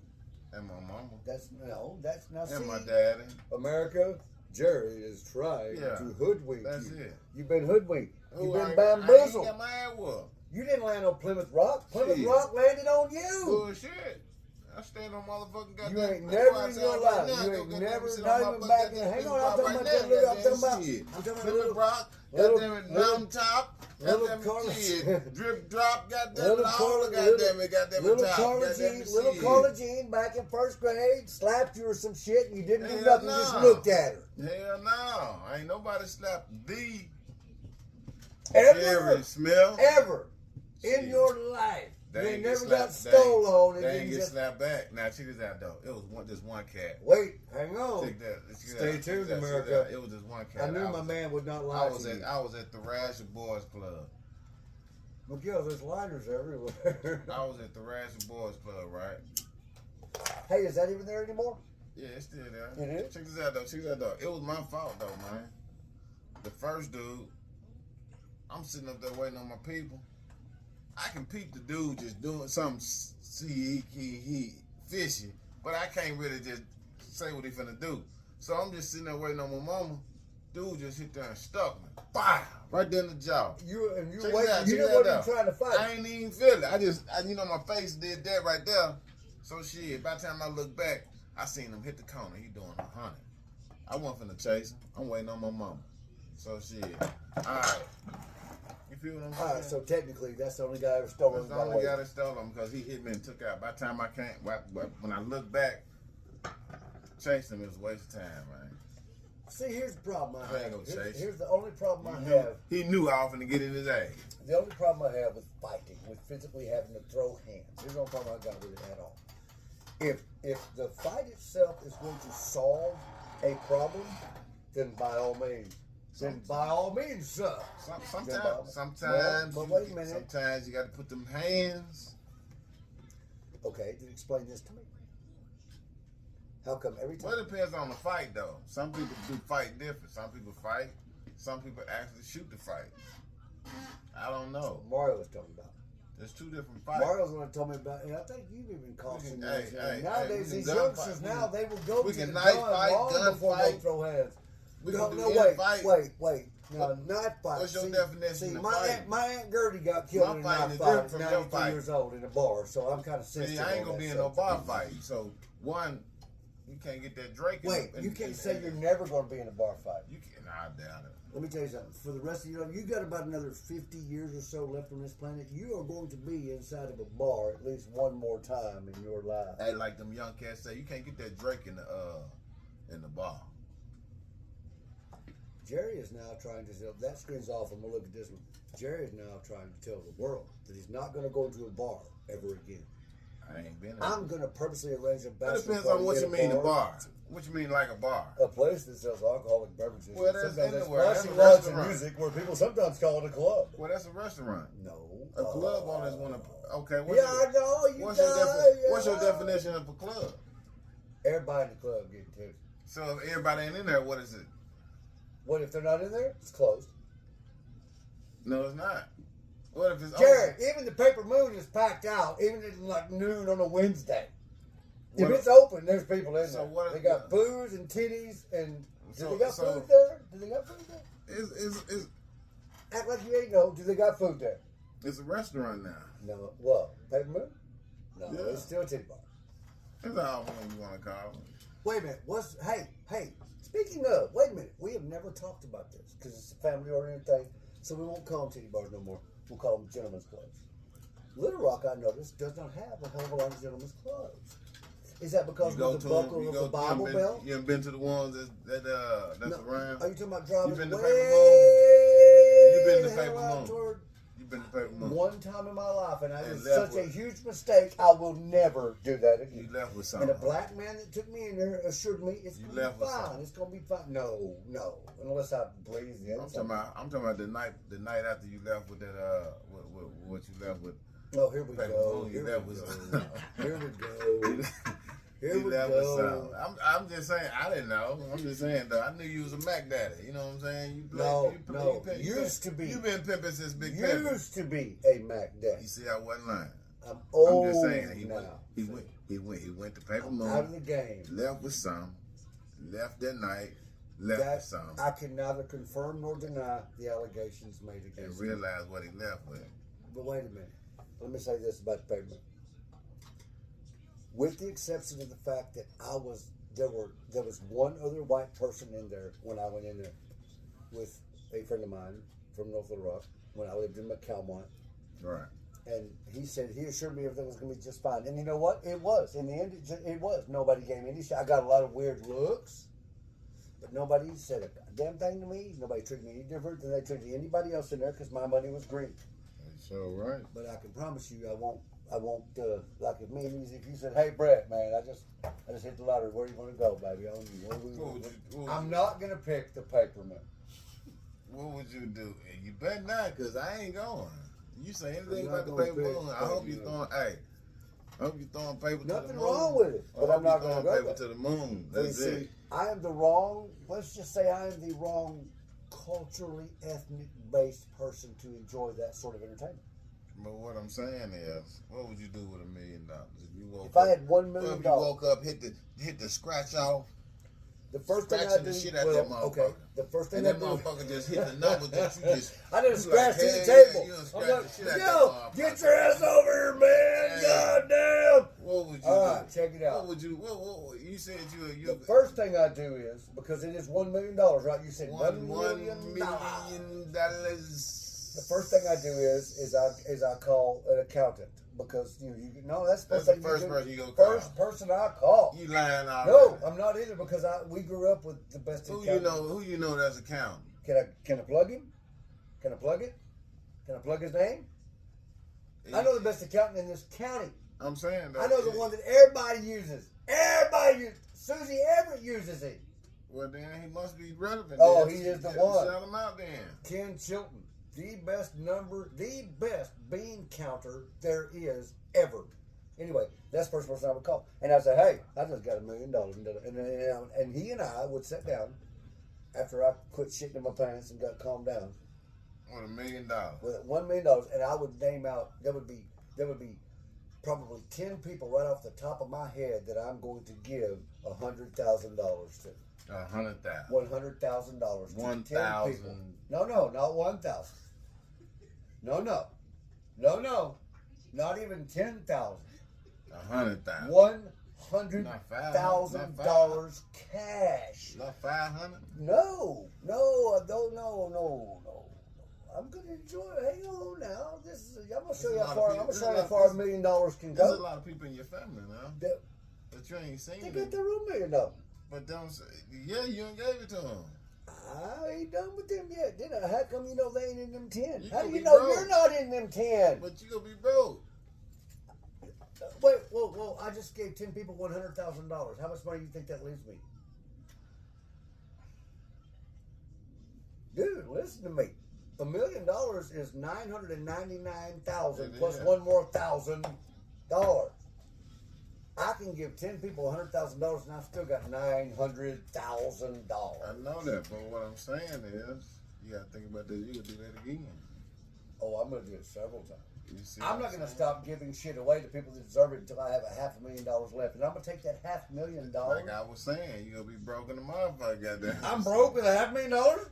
and my mama That's not. and See, my daddy. America, Jerry is trying Yeah, to hoodwink that's you. it. You've been hoodwinked. You've Who been I ain't bamboozled. got my ass whooped. You didn't land on Plymouth Rock. Plymouth Shit. Rock landed on you. Bullshit. I stand on motherfucking goddamn. You ain't go never in outside your right life. now, You go ain't goddamn never, sit not on my even butt, back in. goddamn Hang Plymouth on, I'm Rock talking right about now, that little. I'm goddamn talking about. shit. I'm talking about Plymouth little. Rock, little- goddamn it, little- mountaintop, little goddamn Carla- shit, drip drop, goddamn Little it, all Carla- the goddamn it, goddamn it, Little top, Carla goddamn Jean, it, little shit. Carla Jean, back in 1st grade, slapped you or some shit, and you didn't do Hell nothing. Just no. looked at her. Hell no, ain't nobody slapped the Ever, Jerry Smith. ever in Shit. your life, They you ain't ain't get never got slapped. They ain't- stole on, and They then ain't you get just slapped back. Now check this out though. It was just one cat. wait. Hang on. Check that. Check Stay that, check tuned, that, check America. that. It was just one cat. I knew my was- man would not I lie was to at you. I was at the Rasher Boys Club. Miguel, there's liners everywhere. I was at the Rasher Boys Club, right? Hey, is that even there anymore? Yeah, it's still there. It is? Check this out though. Check this out though. It was my fault though, man. The first dude, I'm sitting up there waiting on my people. I can peep the dude just doing something. See, he fishy, but I can't really just say what he finna do. So I'm just sitting there waiting on my mama. Dude just hit there and stuck me. Bah! Right there in the jaw. You Check wait. it out, You check know it what out. you're trying to fight. I ain't even feel it. You know, my face did that right there. So shit, by the time I look back, I seen him hit the corner. He doing 100. I wasn't finna chase him. I'm waiting on my mama. So shit. Alright. You feel what I'm saying? All right, so technically, that's the only guy ever stolen. That's the only guy that stole him because he hit me and took out. By the time I came, when I look back, chasing him, it was a waste of time, man. See, here's the problem I I ain't have. gonna Here's, chase. here's the only problem I He knew- have. He knew I was finna get in his ass. The only problem I have with fighting, with physically having to throw hands, here's the only problem I got with it at all. If the fight itself is going to solve a problem, then by all means, sir. Sometimes, But wait a minute. sometimes you got to put them hands. Okay, then explain this to me. How come every time? Well, it depends on the fight, though. Some people do fight different. Some people fight. Some people actually shoot the fight. I don't know. Mario was talking about. There's two different fights. Mario's going to tell me about, and I think you've even caught We some can- of this. hey, Nowadays, we these can gun youngsters fight. now, they will go we to can the knife gun fight, long gun before fight. they throw hands. We No, can no, do any fight. wait. No, knife fight. What's your See- definition See, of my fighting? my aunt Gertie got killed My in a fighting knife is fight. different At from your 93 fight. years old in a bar, so I'm kind of sensitive. See, I ain't on gonna that be in no subject. bar fight. So one, You can't get that Drake. Wait, you can't say you're never going to be in a bar fight. You can. Nah, I doubt it. Let me tell you something. For the rest of your life, you got about another 50 years or so left on this planet. You are going to be inside of a bar at least one more time in your life. Hey, like them young cats say, you can't get that Drake in the bar. Jerry is now trying to tell, that screen's off, I'm going to look at this one. Jerry is now trying to tell the world that he's not going to go to a bar ever again. I ain't been. I'm going to purposely arrange a It bachelor depends party on what at you a mean a bar. What you mean like a bar? A place that sells alcoholic beverages. Well, that's Sometimes anywhere. That's flashy a lights and restaurant. music where people sometimes call it a club. Well, that's a restaurant. No. A club on is one of. Okay. Yeah, I know. You What's guys. what's your definition of a club? Everybody in the club getting tipsy. So if everybody ain't in there, what is it? What if they're not in there? It's closed. No, it's not. What if it's Jared, open? even the Paper Moon is packed out, even at like noon on a Wednesday. If What- it's open, there's people in So there. what- They got booze and titties and. Do So- they got so- food there? Do they got food there? It's Act like you ain't know. Do they got food there? a restaurant now. No. What? Paper Moon? No, Yeah. it's still a titty bar. That's all you want to call it. Wait a minute. Hey, speaking of, wait a minute. We have never talked about this because it's a family oriented thing, so we won't call them titty bars no more. We'll call them gentlemen's clubs. Little Rock, I noticed, does not have a hell of a lot of gentlemen's clubs. Is that because You go of the to 'em, buckle you of go the Bible you belt? You haven't been to the ones that's No. around. Are you talking about driving been to way Paper Moon? You been to the hell Paper out Moon? toward You've been to Paper Moon. one time in my life, and it And was left such a with- huge mistake. I will never do that You again. left with And something. a black man that took me in there assured me it's You gonna left be with fine. something. It's gonna be fine. No, unless I breathe in. I'm talking about the night after you left with that with what you left with. Oh, here we Paper go. Moon, Here you we left with go. something. Here we go. Here You we left with go. something. I'm just saying. I didn't know. I'm just saying though. I knew you was a Mac Daddy. You know what I'm saying? You No, you no. you Used to be. You've been pimping since Big Pimpin'. Used to be a Mac Daddy. You see, I wasn't lying. I'm I'm old just saying. He now. went to Paper I'm Moon. out of the game. Left with some. Left that night. Left with some. I can neither confirm nor deny the allegations made And against me. realized what he left with. But wait a minute. Let me say this about the Paper Moon. With the exception of the fact that there was one other white person in there when I went in there with a friend of mine from North Little Rock when I lived in McCalmont. Right. And he assured me everything was going to be just fine. And you know what? It was. In the end, it was. Nobody gave me any shit. I got a lot of weird looks, but nobody said a damn thing to me. Nobody treated me any different than they treated anybody else in there because my money was green. So right. But I can promise you, I won't. Like if you said, "Hey, Brett, man, I just hit the lottery. Where do you want to go, baby? On you. What would I'm you- not gonna pick the Paper Moon. What would you do? You better not, cause I ain't going. You say anything I'm not about the gonna Paper pick Moon? I Paper hope you Moon. throwing. Hey, I hope you throwing paper to the moon. Nothing wrong with it, I but hope I'm not you gonna throwing go paper there. to the moon. But you That's see, it. I am the wrong. Let's just say I am the wrong culturally ethnic based person to enjoy that sort of entertainment. But what I'm saying is, what would you do with $1 million if you woke If up? I had $1 Well, million if you woke up, hit the scratch off, the first thing I scratching do, the shit out that well, okay, motherfucker. the first thing and I that do. motherfucker just hit the number that you just. I didn't you scratch to the hell table. Yeah, you done I'm scratched like, the shit out yo, that get motherfucker. your ass over here, man! Hey. Goddamn! What would you All do? right, check it out. What would you? What you said you The first thing I do is because it is $1 million, right? You said $1 $1 million. million. The first thing I do is I call an accountant because that's That's the the thing first you do. person you gonna call. First person I call. You lying already. No, I'm not either because we grew up with the best Who accountant. Who you know that's accountant? Can I plug him? Can I plug it? Can I plug his name? I know the best accountant in this county. I'm saying that. I know the one that everybody uses. Everybody uses. Susie Everett uses it. Well, then he must be relevant. Oh, then. he is the Yeah, one. Shout him out then. Ken Chilton, the best bean counter there is ever. Anyway, that's the first person I would call. And I say, hey, I just got $1 million. And he and I would sit down after I quit shitting in my pants and got calmed down With $1 million. with $1 million. And I would name out, there would be probably 10 people right off the top of my head that I'm going to give $100,000 to. 100,000. $100,000 to 10 1,000. people. No, not 1,000. No. Not even 10,000. 100,000. $500,000 cash. Not 500. No, I don't. No. I'm gonna enjoy it. Hang on now. I'm gonna show you how far. I'm gonna show you how far $1 million can There's a go. lot of people in your family now That- that you ain't seen. They it. got their own $1 million. But don't say, yeah, you ain't gave it to them. I ain't done with them yet, did I? How come you know they ain't in them 10? You How do gonna you be know broke. you're not in them 10? But you gonna be broke. Wait, whoa! I just gave 10 people $100,000. How much money do you think that leaves me? Dude, listen to me. $1 million is $999,000 plus Yeah. one more $1,000. I can give 10 people $100,000 and I've still got $900,000. I know that, but what I'm saying is, you gotta think about that. You gonna do that again. Oh, I'm gonna do it several times. You see I'm what not gonna saying? stop giving shit away to people that deserve it until I have $500,000 left, and I'm gonna take that $500,000. Like I was saying, you gonna be broke in the motherfucker. Goddamn. I'm broke with $500,000.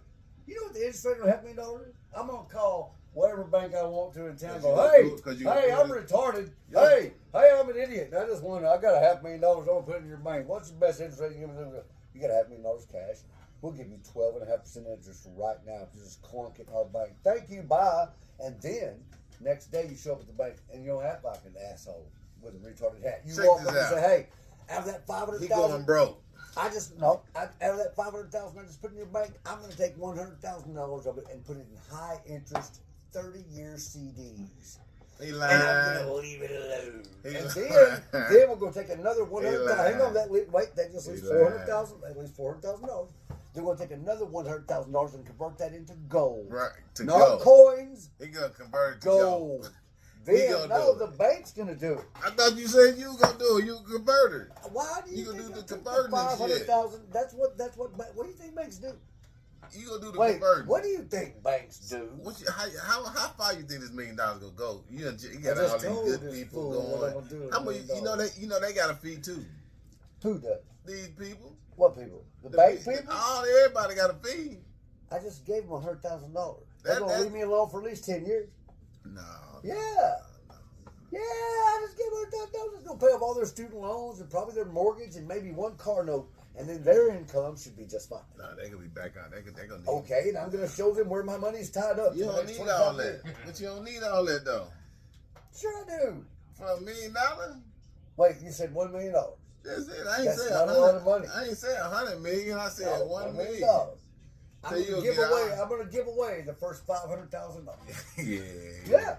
You know what the interest rate on $500,000 is? I'm gonna call whatever bank I want to in town. And go, 'Cause hey, you gonna do it- 'cause you gonna hey, do I'm it. retarded. Yeah. Hey, I'm an idiot. I just won. I got $500,000. I'm gonna put it in your bank. What's the best interest rate you give me? You got $500,000 cash. We'll give you 12.5% interest right now if you just clunk it in our bank. Thank you, bye. And then next day you show up at the bank and you don't act like an asshole with a retarded hat. You Check walk this up and out. say, hey, out of that He going $500,000. broke. Out of that $500,000 I just put in your bank, I'm going to take $100,000 of it and put it in high interest 30-year CDs. He And I'm going to lying. leave it alone. He And lying. then we're going to take another $100,000. lying. Hang on, that just leaves He lying. $400,000. That leaves $400,000. Then we're going to take another $100,000 and convert that into gold. Right to Not go. coins, He gonna convert it to gold. gold. Then gonna no, do the it. bank's going to do it. I thought you said you was gonna do it. You converted. Why do you, You gonna think do I the took converting and shit. $500,000? That's what do you think banks do? You gonna do the Wait, converting. what do you think banks do? How far you think this $1 million gonna go? You got I all just these told good this people fool what I'm going. gonna do with How much? $1 million. You know they got a fee too. Who does? These people. What people? The bank pe- people? Everybody got a fee. I just gave them $100,000. They're That- gonna that- leave me alone for at least 10 years. No. Yeah. Yeah, I just gave $100,000. It's gonna pay off all their student loans and probably their mortgage and maybe one car note, and then their income should be just fine. No, they gonna be back on. They gonna need. Okay, and I'm gonna show them where my money's tied up. You for the don't next need 25 all that. years. But you don't need all that though. Sure I do. For $1 million. Wait, you said $1 million. That's it. I ain't That's say not a lot of 100. money. I ain't say 100 million. I said No, $1 $1 million. I'm So gonna you'll give get away. out. I'm gonna give away the first $500,000. Yeah. Yeah.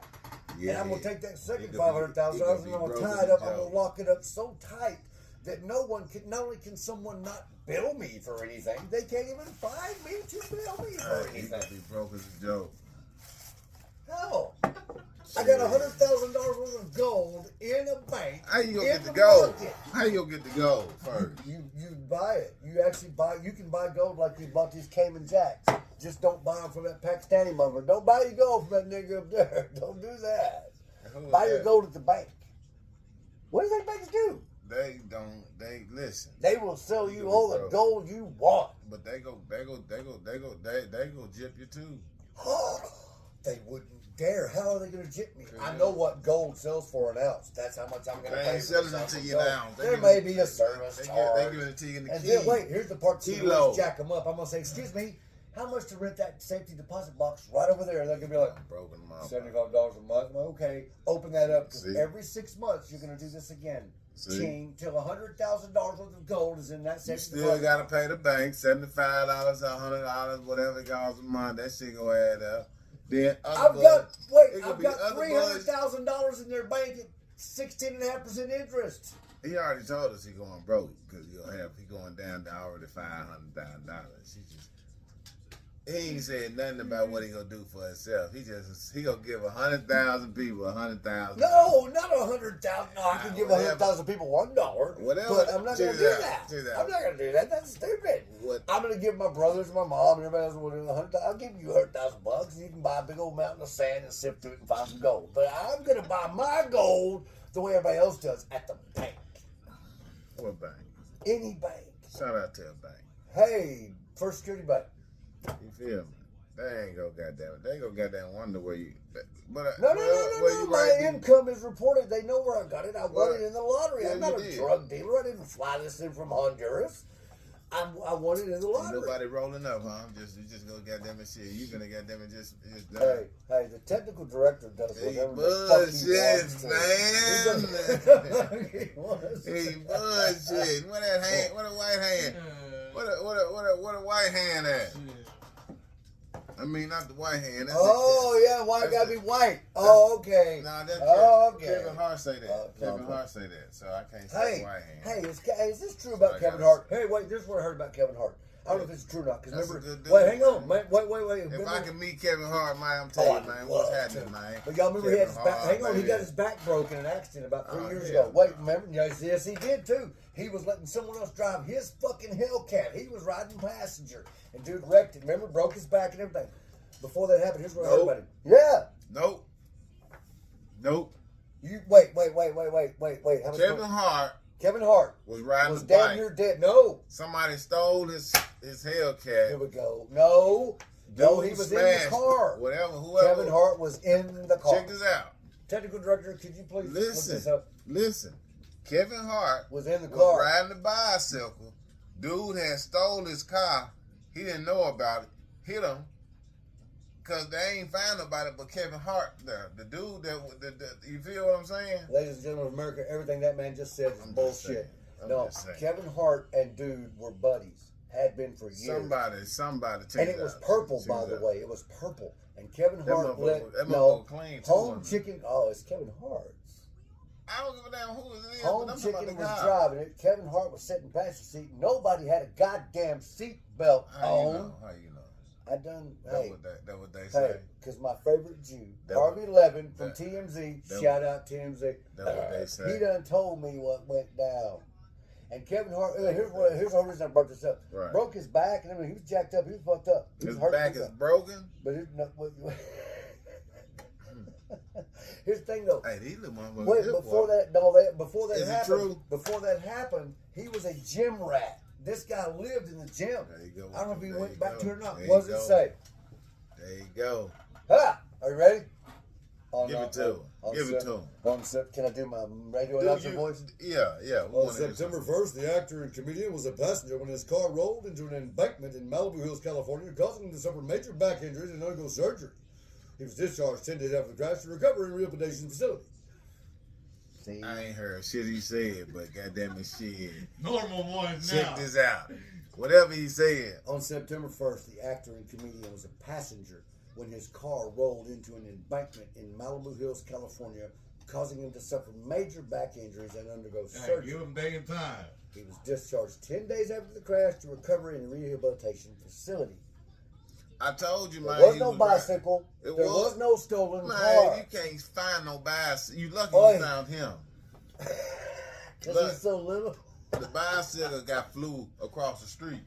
Yeah. And I'm gonna take that second You gonna be- $500,000 you gonna and be I'm gonna broke tie as it a up. I'm gonna joke. lock it up so tight that no one can. Not only can someone not bill me for anything, they can't even find me to bill me for You anything. gonna be broke as a joke. Hell, I got $100,000 worth of gold in a bank. How you gonna in get the the gold? market. How you gonna get the gold first? You buy it. You actually buy. You can buy gold like you bought these Cayman Jacks. Just don't buy them from that Pakistani mother. Don't buy your gold from that nigga up there. Don't do that. Who is Buy your that? gold at the bank. What do you think banks do? They don't. They listen. They will sell You you go all the broke. gold you want. But they go jip you too. They wouldn't dare. How are they going to jip me? I Yeah. know what gold sells for an ounce. That's how much I'm going to They pay. ain't for selling this it ounce to of you gold. now. They There give may you- be a service They charge. giving it to you in the And key. then, wait, here's the part you Kilo. always jack them up. I'm going to say, excuse me, how much to rent that safety deposit box right over there? They're going to be like, Broken mouth. $75 a month. Well, okay, open that up. 'Cause See? every 6 months, you're going to do this again. See? Ching, till $100,000 worth of gold is in that You safety still deposit gotta pay the bank $75, $100, whatever it costs a month. That shit gonna add up. Then I've other got buds- it could I've be got other $300,000 in their bank at 16.5% interest. He already told us he going broke because he going down to already $500,000. He ain't said nothing about what he gonna do for himself. He gonna give 100,000 people 100,000. No, not 100,000. No, I can give Whatever. 100,000 people $1. Whatever. But I'm not going to Check do it out. that. Check it out. I'm not going to do that. That's stupid. What? I'm going to give my brothers, my mom, and everybody else $100,000. I'll give you $100,000, and you can buy a big old mountain of sand and sift through it and find some gold. But I'm going to buy my gold the way everybody else does at the bank. What bank? Any bank. Shout out to a bank. Hey, First Security Bank. You feel me? They ain't go goddamn it. They ain't go goddamn wonder where you. But No. where you My right income is reported. They know where I got it. I won Well, it in the lottery. yeah, I'm not you a did. drug dealer. I didn't fly this in from Honduras. I won it in the Ain't lottery. nobody rolling up, huh? You just go goddamn it shit. You gonna goddamn it just Hey, the technical director does He whatever the fuck he wants to. man. He wants to. He bullshit. What that hand? What a white hand? What a white hand at? I mean, not the white hand. That's Oh yeah, why it gotta be white? Oh okay. Nah, that's Okay. Kevin Hart say that. Okay. Kevin Hart say that. So I can't say Hey, white hand. hey, is this true about I Kevin gotta Hart? Hey, wait, this is what I heard about Kevin Hart. I don't know if it's true or not. Because That's remember, a good dude, wait, hang on, man. man, wait. If remember, I can meet Kevin Hart, man, I'm telling you, man, what's happening, man? But y'all remember he had his Kevin back. Hart, Hang on, he baby. got his back broken in an accident about 3 Oh, years hell ago. Wait, no. remember? Yes, he did too. He was letting someone else drive his fucking Hellcat. He was riding passenger, and dude wrecked it. Remember, broke his back and everything. Before that happened, here's what I heard Nope. about him. Yeah. Nope. You wait. How much Kevin money? Hart Kevin Hart was riding was the damn bike. near dead. No. Somebody stole his Here Hellcat. we go. No, he Dude was in the smashed car. Whatever, whoever. Kevin Hart was in the car. Check this out. Technical director, could you please look this Listen. up? Listen. Kevin Hart Was in the was car. riding the bicycle. Dude had stole his car. He didn't know about it. Hit him. Because they ain't find nobody but Kevin Hart there. The dude you feel what I'm saying? Ladies and gentlemen of America, everything that man just said is I'm just bullshit. saying. I'm No, just saying. Kevin Hart and dude were buddies. Had been for years. Somebody check And it it was out. purple, Check by it the out. way. It was purple. And Kevin That Hart motherfucker no clean too, home wasn't it? chicken. Oh, it's Kevin Hart's. I don't give a damn who it is, Home but I'm talking chicken about was the guy. driving it. Kevin Hart was sitting passenger seat. Nobody had a goddamn seat belt How you on. know? How you know? I done. That Hey, what they hey, say. because my favorite Jew, That Harvey Levin from that- TMZ. that Shout out TMZ. That what they say. He done told me what went down. And Kevin Hart, here's the whole reason I brought this up. Right. Broke his back, and I mean, he was jacked up. He was fucked up. He His was hurt back big is time. broken. But here's the thing, though. Hey, these little motherfuckers. Wait, hip before walk. before that Is it happened, true? before that happened, he was a gym rat. This guy lived in the gym. There you go. I don't know if he There went you back go. to it or not. There What does you it go. say? There you go. Ha! Are you ready? Give it to him. Give it to him. Can I do my radio Dude, announcer you- voice? Yeah. We On wanna hear September something. 1st, the actor and comedian was a passenger when his car rolled into an embankment in Malibu Hills, California, causing him to suffer major back injuries and undergo surgery. He was discharged 10 days after the crash to recover in a rehabilitation facility. See? I ain't heard shit he said, but goddamn it, shit. Normal ones Check now. this out. Whatever he said. On September 1st, the actor and comedian was a passenger when his car rolled into an embankment in Malibu Hills, California, causing him to suffer major back injuries and undergo Hey, surgery. give them day and time. He was discharged 10 days after the crash to recover in a rehabilitation facility. I told you, man. There was he no right. bicycle. It There was. was no stolen Man, car. you can't find no bicycle. You lucky Oi. you found him. Because Look. he's so little. The bicycle got flew across the street.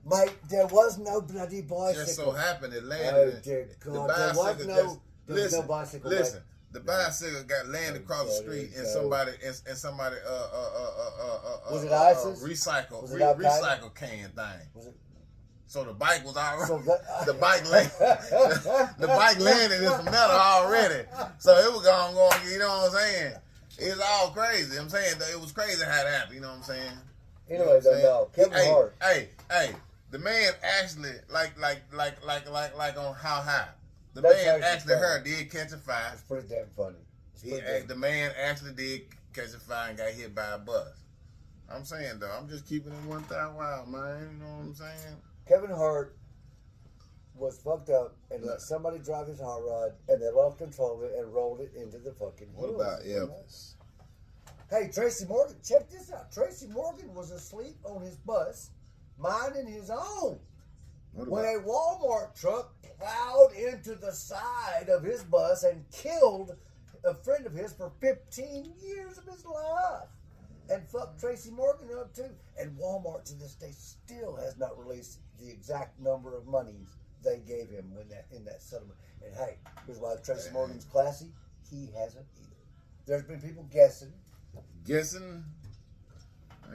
Mate, there was no bloody bicycle. Just so happened it Oh, landed. dear the God. There was bicycle no, just there was listen. no bicycle. Listen. mate. The bicycle got landed across the street, and somebody Was it ISIS? recycle Was it Al-Qaeda? recycle can thing. Was it? So the bike was already So that, the bike landed. The bike landed in some metal already, so it was going. You know what I'm saying? It's all crazy. I'm saying that it was crazy how it happened. You know what I'm saying? You know Anyway, what I'm saying? no, Kevin hey, Hart. Hey, the man actually like on How High. The That's man actually actually funny. did catch a fire. It's pretty damn funny. It's He pretty act- damn- the man actually did catch a fire and got hit by a bus. I'm saying though, I'm just keeping it 1,000 wild, man. You know what I'm saying? Kevin Hart was fucked up and let somebody drive his hot rod and they lost control of it and rolled it into the fucking What hills. about Elvis? Hey, Tracy Morgan, check this out. Tracy Morgan was asleep on his bus, minding his own, What when about a Walmart truck plowed into the side of his bus and killed a friend of his for 15 years of his life. And fucked Tracy Morgan up too. And Walmart to this day still has not released the exact number of monies they gave him in that settlement. And hey, here's why Tracy Morgan's classy. He hasn't either. There's been people guessing. guessing?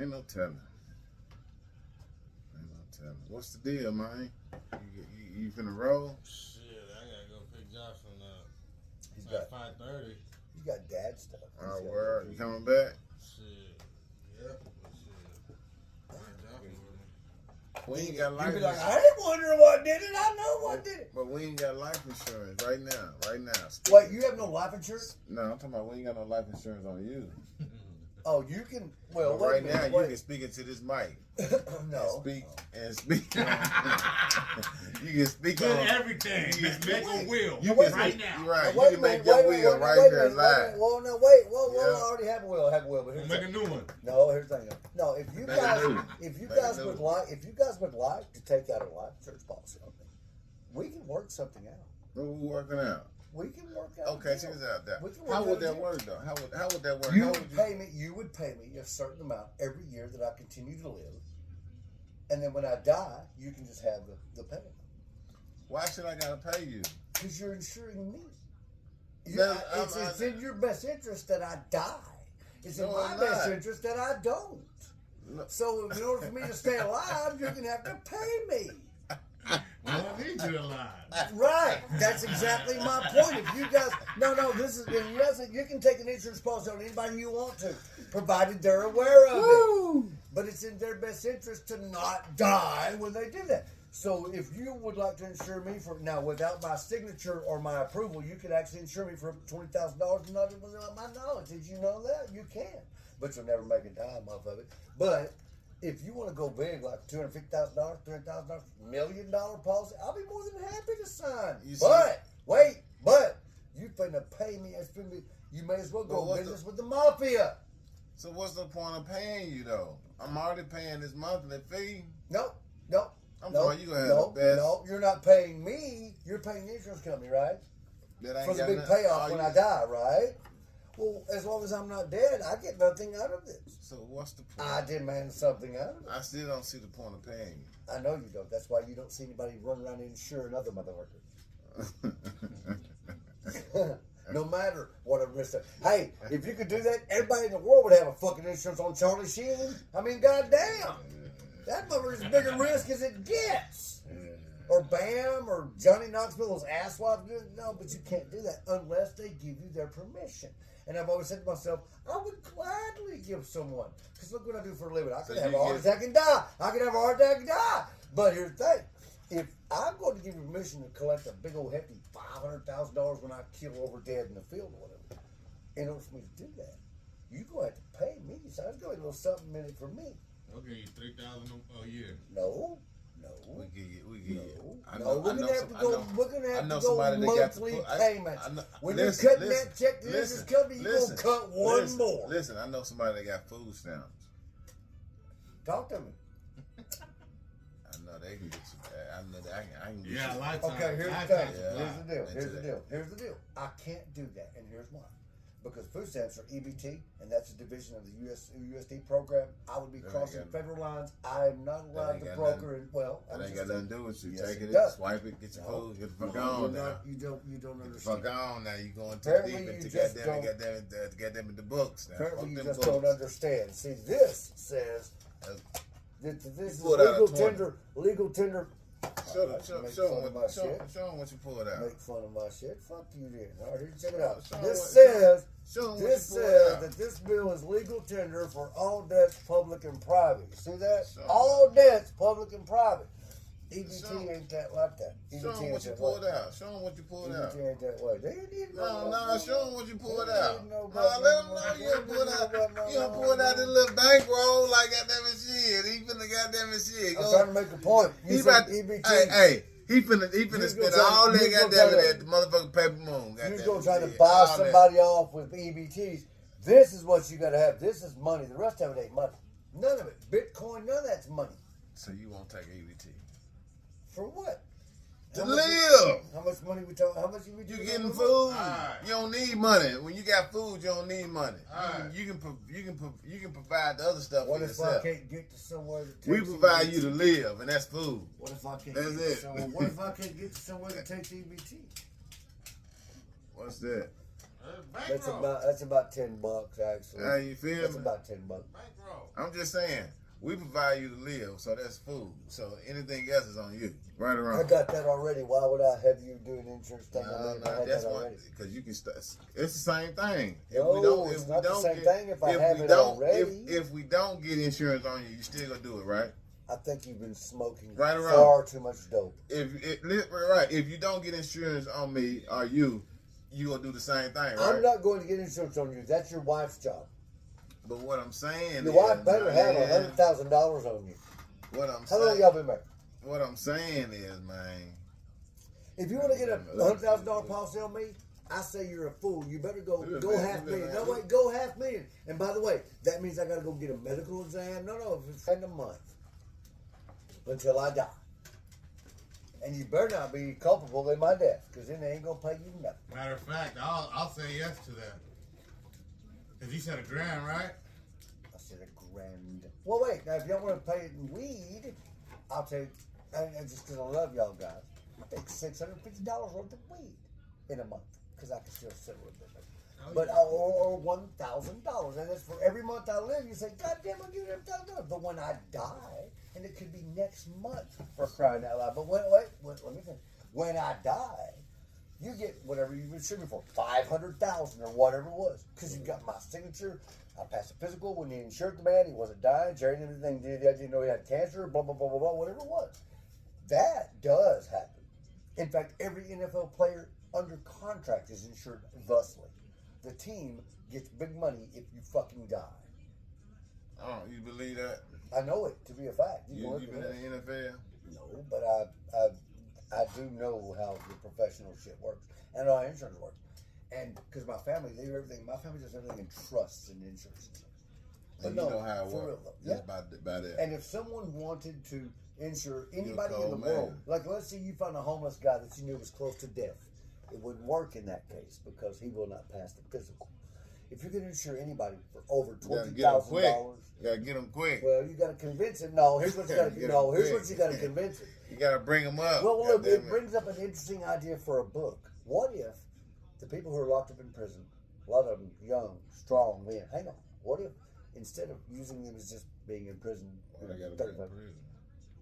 Ain't no telling. fella. What's the deal, man? You finna roll? Shit, I gotta go pick Jocelyn up. He's At got 5:30. you got dad stuff. Oh, word. You coming back? Shit. Yeah. But shit. I ain't Jocelyn with me. We ain't got You life be like, insurance. I ain't wondering what did it. I know what did it. But we ain't got life insurance right now. Right now. Wait, you have no life insurance? No, I'm talking about we ain't got no life insurance on you. Oh, you can. Well, But wait right a now, minute. you Wait. can speak into this mic. No. And speak. You can speak Good on everything. Just make a will. You wait can right speak, now. Right. Wait You a can minute, make your wait a will minute, right wait a here minute, wait a live. minute. Well, no, wait. Whoa, Yeah. I already have a will. But We'll here's make the a thing. new one. No, here's the thing. No, if you Make a guys, new. if you Make a guys new. would like, to take out a life insurance policy on me, we can work something out. What we working out? We can work out. Okay, a check deal. this out. We can How work would out a that deal. work though? How would that work? You How would pay me a certain amount every year that I continue to live, and then when I die, you can just have the payment. Why should I gotta pay you? Because you're insuring me. No, It's in your best interest that I die. It's in No, my it's best not. interest that I don't. No. So in order for me to stay alive, you're gonna have to pay me. We don't need you alive. Right. That's exactly my point. If you guys, this is, and yes, you can take an insurance policy on anybody you want to, provided they're aware of it. But it's in their best interest to not die when they do that. So if you would like to insure me for now without my signature or my approval, you could actually insure me for $20,000 and not without my knowledge. Did you know that? You can, but you'll never make a dime off of it. But if you want to go big, like $250,000, $300,000, $1 million policy, I'll be more than happy to sign. You see- But you finna pay me. You may as well But go what's business with the mafia. So what's the point of paying you though? I'm already paying this monthly fee. Nope. I'm No, sorry, you gonna have the best. no, you're not paying me. You're paying the insurance company, right? That ain't For the got big nothing- payoff all when you- I die, right? Well, as long as I'm not dead, I get nothing out of this. So what's the point? I demand something out of it. I still don't see the point of paying I know you don't. That's why you don't see anybody run around insuring other motherfuckers. you. No matter what a risk. Hey, if you could do that, everybody in the world would have a fucking insurance on Charlie Sheen. I mean, goddamn. That motherfucker's as big a risk as it gets. Or Bam, or Johnny Knoxville's asswipe. No, but you can't do that unless they give you their permission. And I've always said to myself, I would gladly give someone. Because look what I do for a living. I could So have you a heart get- attack and die. I could have a heart attack and die. But here's the thing. If I'm going to give you permission to collect a big old hefty $500,000 when I kill over dead in the field or whatever, in order for me to do that, you're going to have to pay me. So there's going to be a little something in it for me. I'll give you $3,000 a year. No. We give you. I No, know. we're I know gonna have some- to I go. know- We're gonna I have know to go somebody that got to monthly put- payments. Listen, When you're cutting listen, that check to the insurance company, you're gonna cut one more. Listen, I know somebody that got food stamps. Talk to me. I know they can get you. I know that I can get Yeah, you. lifetime. Okay, here's the Lifetime thing. Yeah. Here's the deal. Here's the Into deal. Here's the deal. I can't do that, and here's why. Because food stamps are EBT, and that's a division of the USD program. I would be That ain't crossing got- federal lines. I'm not allowed ain't to got broker. And well, That I'm ain't just got nothing to do with you. Yes, Take it it, does. swipe it, get your No. food, get the fuck you're on now. not- You don't Get the understand. fuck on now. You going too Apparently deep you into just goddamn in the books now. Apparently, you Fuck them just don't books. understand. See, this says that this is pulled out a legal 20. tender. Legal tender. Show Make them fun of my what shit. show 'em what you pulled out. Make fun of my shit. Fuck you then. All right, here, check it out. Show 'em This what- says Show 'em what this you pulled says out. that this bill is legal tender for all debts, public and private. You see that? Show 'em. All debts, public and private. Show 'em. EBT ain't that like that. Show EBT them ain't what you that pulled way. out. Show them what you pulled out. EBT ain't that way. They ain't need No, show them what you pulled out. Ain't No, no let them no, know no, you done pulled out. no, You done no, pulled out no. this little bankroll like goddamn it shit. He finna goddamn it shit. I'm trying to make a point. He You said about EBT. hey, he finna You spend gonna try- all that you gonna goddamn try it to- at the motherfucking paper moon. You're goddamn gonna it try to shit. buy All that. somebody off with EBTs. This is what you gotta have. This is money. The rest of it ain't money. None of it. Bitcoin, none of that's money. So you won't take EBT. For what? To How much- live. How much money we talking? How much you You getting food. Alright. You don't need money. When you got food, you don't need money. Alright. You can provide the other stuff What for if I yourself. can't get to somewhere that takes We provide you to EBT? live, and that's food. What if I can't That's get to it. somewhere? What if I can't get to somewhere that takes EBT? What's that? That's about $10 actually. How you feel That's me? about $10. Bankroll. I'm just saying, We provide you to live, so that's food. So anything else is on you. Right around. I got that already. Why would I have you do an insurance thing? I had that's that one already. because you can. It's the same thing. No, it's not the same thing if I have it already. If we don't get insurance on you, you still gonna do it, right? I think you've been smoking Right around. far too much dope. If you don't get insurance on me or you gonna do the same thing, right? I'm not going to get insurance on you. That's your wife's job. But what I'm saying Your is, wife better have $100,000 on you. What I'm How long saying, y'all been married? what I'm saying is, man. If you want to get a $100,000 policy on me, I say you're a fool. You better go $500,000. No, wait, go $500,000. And by the way, that means I got to go get a medical exam. No, it's in a month until I die. And you better not be culpable in my death, because then they ain't gonna pay you nothing. Matter of fact, I'll say yes to that. Cause you said $1,000, right? I said $1,000. Well, wait. Now, if y'all want to pay it in weed, I'll take. And just because I love y'all guys, I'll take $650 worth of weed in a month, because I can still sell a bit. But or $1,000, and that's for every month I live. You say, God damn, I'll give you $1,000. But when I die, and it could be next month, for crying out loud. But wait, let me finish. When I die, you get whatever you've been suing for, $500,000 or whatever it was, because you got my signature. I passed the physical when you insured the man. He wasn't dying. Jerry and everything did. I didn't know he had cancer. Blah blah blah blah blah. Whatever it was, that does happen. In fact, every NFL player under contract is insured thusly. The team gets big money if you fucking die. Oh, you believe that? I know it to be a fact. You been in the NFL? No, but I do know how the professional shit works and how insurance works. And because my family, they do everything. My family does everything in trusts and insurance. But And no, you know how it for works. real, yeah. Just by that. And if someone wanted to insure anybody in cold the man. world, like let's say you found a homeless guy that you knew was close to death, it wouldn't work in that case because he will not pass the physical. If you can insure anybody for over $20,000, You gotta get them quick. well, you got to convince him. No, here's what you got to Get do. No, him here's quick. what you got to convince him. You gotta bring them up. Well, look, Goddamn it brings up an interesting idea for a book. What if the people who are locked up in prison, a lot of them young, strong men, hang on, what if instead of using them as just being in prison, Why they gotta be in 35 prison?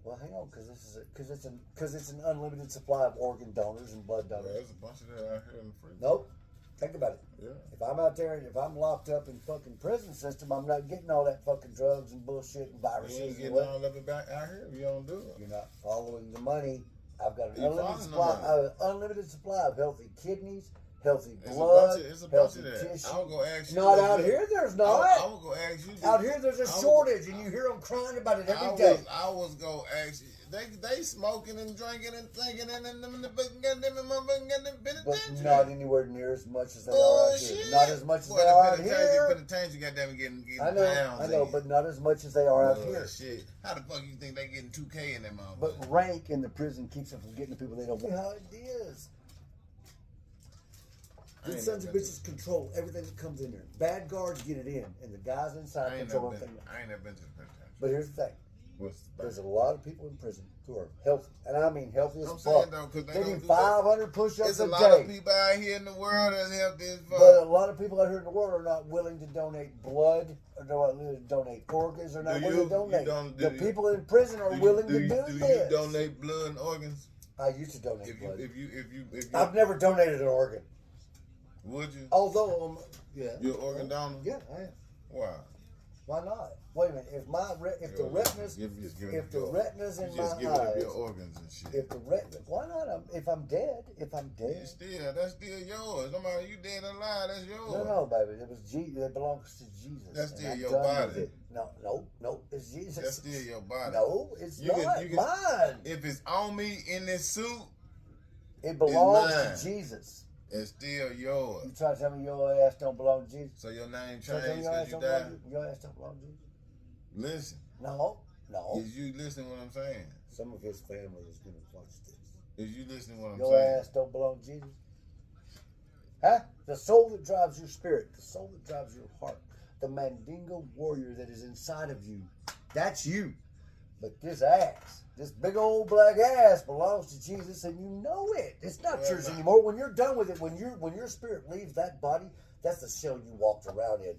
well, hang on, because it's an unlimited supply of organ donors and blood Well, donors. there's a bunch of that out here in the prison. Nope. Think about it. Yeah. If I'm out there and if I'm locked up in fucking prison system, I'm not getting all that fucking drugs and bullshit and You viruses ain't and getting what. all of it back out here if you don't do it. You're not following the money. I've got an You unlimited following the supply, unlimited supply of healthy kidneys, healthy It's blood, a bunch healthy of that. tissue. I'm gonna ask you. Not out here. There's not. I was gonna ask you. Out here, there's a I was- shortage, and you hear them crying about it every day. I was gonna ask you. They smoking and drinking and thinking and them in the fucking But penitentiary. not anywhere near as much as they are out here. Bullshit. Not as much as Boy, they the are out penitentiary- here. Penitentiary, goddamn, getting I pounds. know, in. but not as much as they are out here. Shit. How the fuck you think they getting 2K in that motherfucker? But rank in the prison keeps them from getting the people they don't want. How it is. I ain't These sons of never been bitches control everything that comes in there. Bad guards get it in, and the guys inside I ain't control never everything. been to the penitentiary. But here's the thing. What's the There's a lot of people in prison who are healthy, and I mean healthy as I'm fuck. saying though, because They they do don't do 500 push-ups There's a a lot day. of people out here in the world that's healthy as fuck. But a lot of people out here in the world are not willing to donate blood, or not willing to donate organs, or not Do willing you? to donate. You don't- The do you- people in prison are Do willing you, to do do this. you donate blood and organs? I used to donate If you, blood. if you, I've never donated an organ. would you? Although, yeah. You're an organ donor? Yeah, I am. Why? Why not? Wait a minute. If the retinas, if the retinas in you my just giving up eyes, your organs and shit. if the retina, why not? If I'm dead, It's still, that's still yours. No matter you dead or alive, that's yours. no, baby. It was Jesus. It belongs to Jesus. That's and still I'm your done with body. it. No. It's Jesus. That's still your body. No, it's You can- not you can- mine. If it's on me in this suit, It belongs mine. to Jesus. it's still yours. You try to tell me your ass don't belong to Jesus? So your name Try to tell me changed your ass because you don't belong died? to your ass don't belong to Jesus? Listen. No. Is you listening to what I'm saying? Some of his family is going to watch this. Is you listening to what I'm Your saying? ass don't belong to Jesus? Huh? The soul that drives your spirit, the soul that drives your heart, the Mandingo warrior that is inside of you, that's you. But this ass, this big old black ass belongs to Jesus, and you know it. It's not Well, yours no. anymore. When you're done with it, when your spirit leaves that body, that's the shell you walked around in.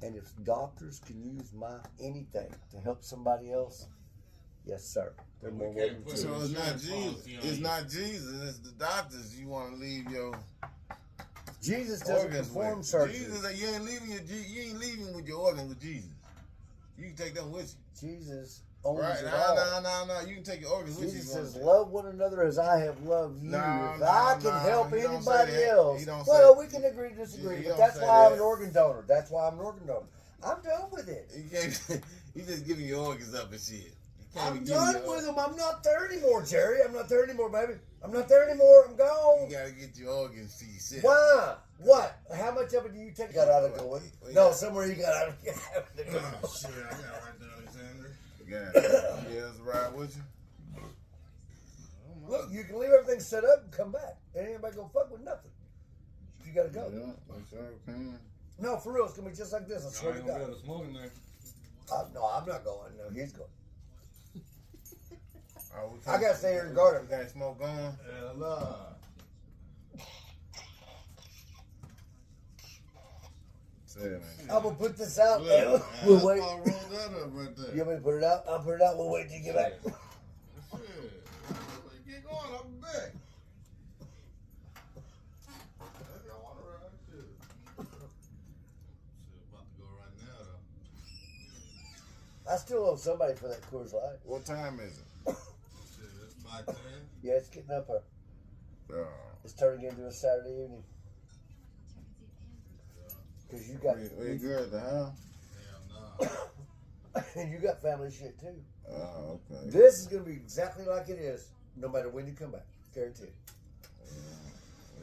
And if doctors can use my anything to help somebody else, yes, sir. They're more We can't welcome put to. So it's not Insurance Jesus. policy on It's you. not Jesus. It's the doctors. You want to leave your Jesus doesn't organs perform with. surgery. Jesus, you ain't leaving you ain't leaving with your organs with Jesus. You can take them with you. Jesus owns Right? it No, all. no. You can take your organs with you. Jesus if you says, want love one another as I have loved you. No, if no, I can no, help he don't say anybody that. else. He don't Well, say- we can agree to disagree, he but don't that's say why I'm that. an organ donor. That's why I'm an organ donor. I'm done with it. to. You can't. You just giving your organs up and shit. You can't I'm even give done your with organs. them. I'm not there anymore, Jerry. I'm not there anymore, baby. I'm not there anymore. I'm You gone. gotta get your organs to yourself. Why? What? How much of it do you take? Got out of going? Well, No, yeah. somewhere you got out of going. Oh, shit, I got right there, Alexander. Yeah, let's ride with you. Look, you can leave everything set up and come back. Ain't anybody gonna fuck with nothing. You gotta go. Yeah, that's all can. No, for real, it's gonna be just like this. I I swear to ain't gonna be God. able to smoke in there. No, I'm not going. No, he's going. Oh, we I can't- gotta stay here and guard him. We got smoke going. Hell nah. Say it, man. I'm gonna put this out. Look, and man, we'll that's wait. why I rolled that up right there. You want me to put it out? I'll put it out. We'll wait till you get back. Shit. Get going, I'll be back. If y'all wanna ride, shit. Shit, about to go right now, though. I still owe somebody for that Coors Light. What time is it? Shit, it's 5:10. Yeah, it's getting up there. Oh, It's turning into a Saturday evening. Cause you got we good at the house? Hell nah. and you got family shit too. Oh, okay. This is gonna be exactly like it is, no matter when you come back. Guaranteed.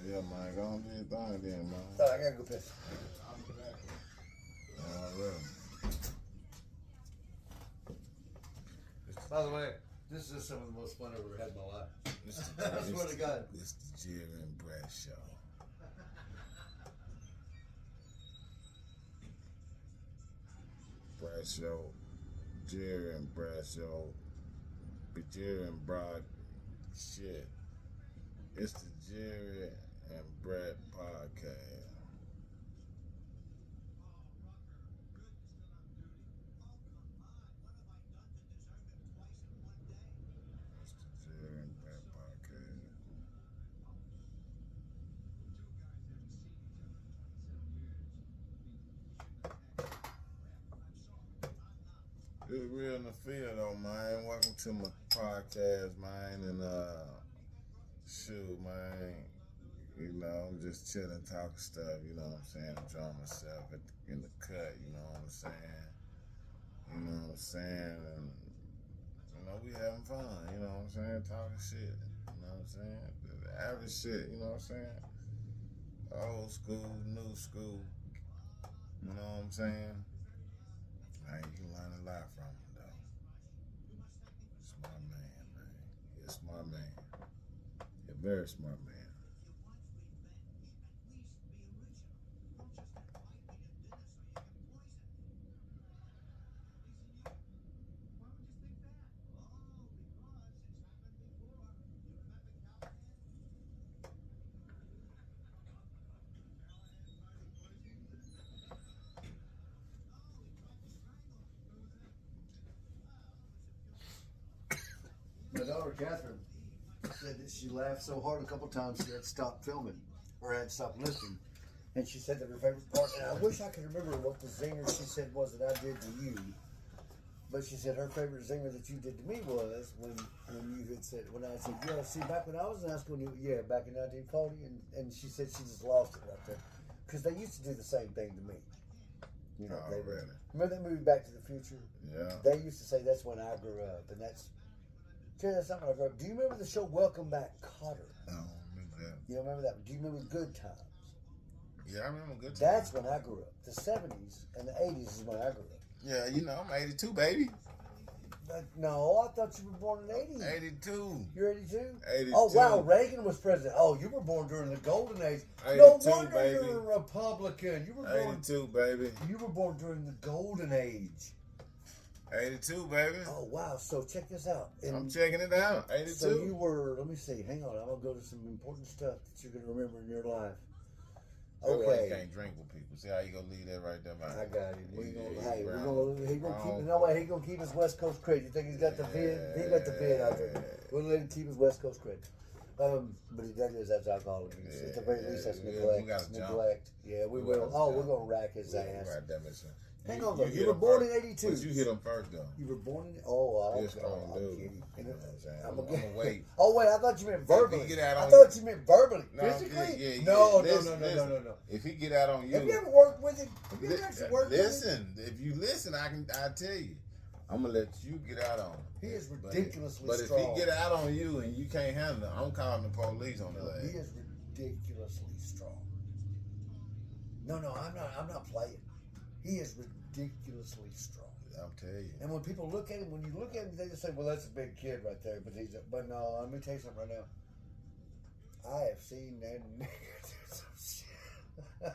Yeah, man, go on do your thing then, man. So I gotta go piss. I'll be back. Alright. By the way, this is some of the most fun I've ever had in my life. It's I swear to God. It's the Jerry and Brad show. Brad show. Jerry and Brad show. But Jerry and Brad shit. It's the Jerry and Brad podcast. It's the Jerry and Brad podcast. It's real in the field though, man. Welcome to my podcast, man. And shoot, man. You know, I'm just chilling, talking stuff. You know what I'm saying? Enjoying myself in the cut. You know what I'm saying? You know what I'm saying? And you know, we having fun. You know what I'm saying? Talking shit. You know what I'm saying? The average shit. You know what I'm saying? Old school, new school. You know what I'm saying? Man, you can learn a lot from him, though. Smart man, man. He's a smart man. He's a very smart man. My daughter Catherine said that she laughed so hard a couple times she had stopped filming or had stopped listening. And she said that her favorite part, and I wish I could remember what the zinger she said was that I did to you. But she said her favorite zinger that you did to me was when you had said, when I said, yeah, see, back when I was in high school, back in 1940, and she said she just lost it right there. Because they used to do the same thing to me. You know, Oh, they really? remember that movie Back to the Future? Yeah. They used to say that's when I grew up, and that's not when I grew up. Do you remember the show Welcome Back, Kotter? I don't remember that. You don't remember that? Do you remember Good Times? Yeah, I remember good times. That's when I grew up. The 70s and the 80s is when I grew up. Yeah, you know, I'm 82, baby. No, I thought you were born in 80. 82. You're 82? 82. Oh, wow, Reagan was president. Oh, you were born during the golden age. No 82, wonder baby. you're a Republican. You were born 82, baby. You were born during the golden age. 82, baby. Oh, wow. So check this out. I'm checking it out. 82. So you were, let me see, hang on. I'm going to go to some important stuff that you're going to remember in your life. That's why Okay. you can't drink with people. See how you gonna leave that right there, man? I got it. We gonna, Yeah, hey, brown- he gonna keep. brown- No way, he gonna keep his West Coast credit. You think he's got the vid? He got the vid out there. We'll let him keep his West Coast credit. But that's alcohol abuse. At the very least, that's we neglect. gotta It's jump. neglect. Yeah, we We will. gotta Oh, jump. we're gonna rack his ass. Right there, Mr. Hang on, though. hit You were him born first. in '82. But you hit him first, though. You were born in. Oh, You're a strong I'm dude. kidding. You know what I'm saying? I'm I'm gonna gonna wait. Oh wait, I thought you meant verbally. If he get out I on thought you meant verbally. No, Physically? yeah. No. Listen. If he get out on you, Have you ever worked with him? Have you ever actually worked with him? listen. If you listen, I tell you. I'm gonna let you get out on him. He is But- ridiculously But strong. if he get out on you and you can't handle it, I'm calling the police on his He ass. is ridiculously strong. No, I'm not playing. He is ridiculously strong. I'm telling you. And when people look at him, they just say, "Well, that's a big kid right there." But no, let me tell you something right now. I have seen that nigga do some shit.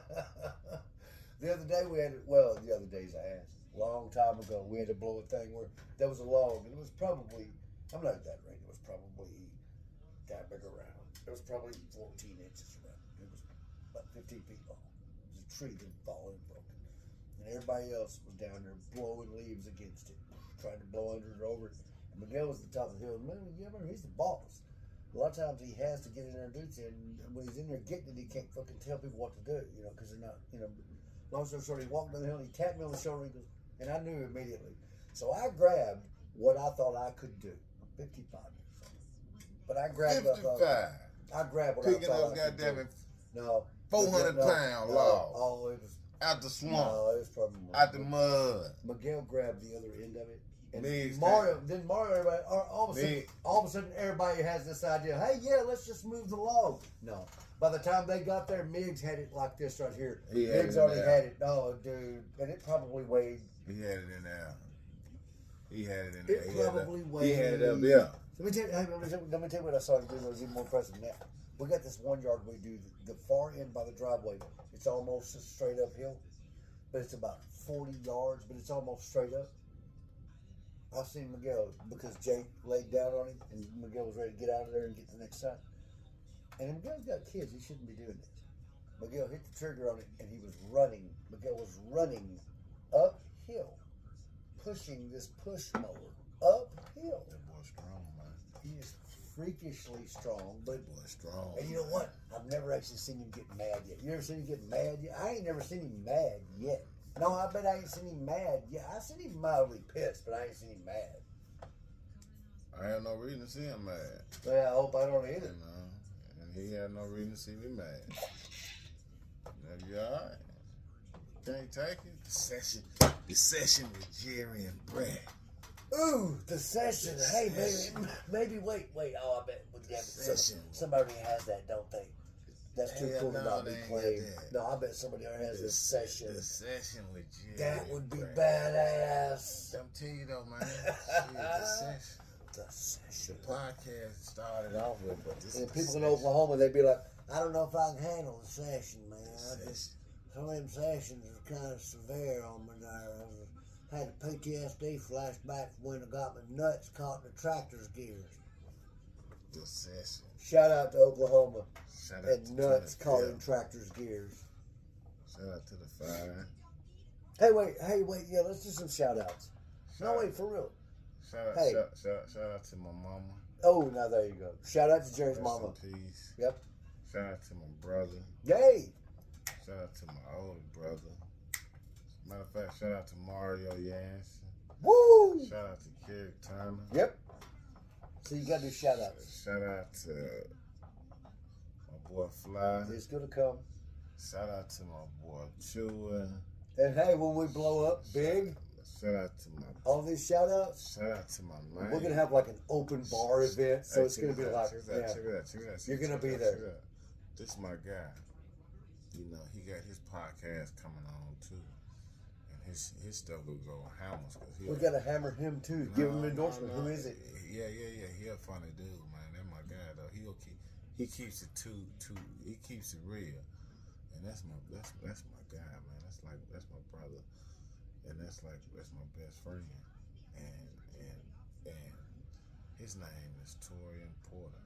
The other day the other day's ass. Long time ago, we had to blow a thing where there was a log, and it was probably, I'm not exaggerating, it was probably that big around. It was probably 14 inches around. It was about 15 feet long. It was a tree that fallen and broken. And everybody else was down there blowing leaves against it, trying to blow under it over it. And Miguel was at the top of the hill. Man, he's the boss. A lot of times he has to get in there and do it, and when he's in there getting it, he can't fucking tell people what to do, because they're not, long story short, he walked down the hill, he tapped me on the shoulder, he goes, and I knew immediately. So I grabbed what I thought I could do. I'm 55 years old. But I grabbed 55. I grabbed what Picking I thought up I could goddamn do. it No. 400-pound log Oh, it was, out the swamp, no, it was probably more. out the mud. Miguel grabbed the other end of it. And Migs Mario, everybody, all Mig- of a sudden, everybody has this idea. Hey, yeah, let's just move the log. No, by the time they got there, Miggs had it like this right here. He had Miggs it already there. had it. No, dude, and it probably weighed. He had it in there. He had it in It there. He had probably it, weighed. he had it up there. Let me tell you what I saw him do that was even more impressive than that. We got this 1 yard we do the far end by the driveway. It's almost a straight uphill, but it's about 40 yards, but it's almost straight up. I've seen Miguel because Jake laid down on him, and Miguel was ready to get out of there and get to the next side. And Miguel's got kids; he shouldn't be doing this. Miguel hit the trigger on it, and he was running. Miguel was running uphill, pushing this push mower uphill. That boy strong, man. He is freakishly strong, but That boy strong. and you know what? I've never actually seen him get mad yet. You ever seen him get mad yet? I ain't never seen him mad yet. No, I bet I ain't seen him mad. Yeah, I seen him mildly pissed, but I ain't seen him mad. I have no reason to see him mad. Well, I hope I don't You either. know, and he had no reason to see me mad. Now, you all right? Can't take it. The session with Jerry and Brad. Ooh, the session. Hey, maybe wait. Oh, I bet Session. somebody has that, don't they? That's too Hell cool to no, not be they ain't got claimed. that. No, I bet somebody already has this session. The session with Jerry. That would and be Brad. badass. I'm telling you though, man. Shit, the session. The The session. podcast started off with, but this And is people the in session. Oklahoma, they'd be like, I don't know if I can handle the session, man. The session. Some of them sessions are kind of severe on me there. I had a PTSD flashback from when I got my nuts caught in the tractor's gears. The session. Shout out to Oklahoma Shout out and to nuts the caught fire. in tractor's gears. Shout out to the fire. Hey, wait, yeah, let's do some shout outs. No, wait, for real. Shout out, Hey. shout out to my mama. Oh, now there you go. Shout out to Jerry's Rest mama. in peace. Yep. Shout out to my brother. Yay! Shout out to my older brother. Matter of fact, shout out to Mario Yanson. Woo! Shout out to Kerry Turner. Yep. So you got to do shout outs. Shout out to my boy Fly. It's going to come. Shout out to my boy Chua. And hey, when we blow up big, Shout out to my all these shout outs, shout out to my man. we're going to have like an open bar event. So it's going to be like, check it yeah. out, check it out, check it out, You're gonna check be it out, there. check it out. This is my guy. You know, he got his podcast coming on too, and his stuff will go hammers. Cause We got to hammer him too. Give him an endorsement. Who is it? Yeah. He a funny dude, man. That's my guy though. He keeps it he keeps it real, and that's my guy, man. That's my brother, and that's my best friend, and his name is Torian Porter.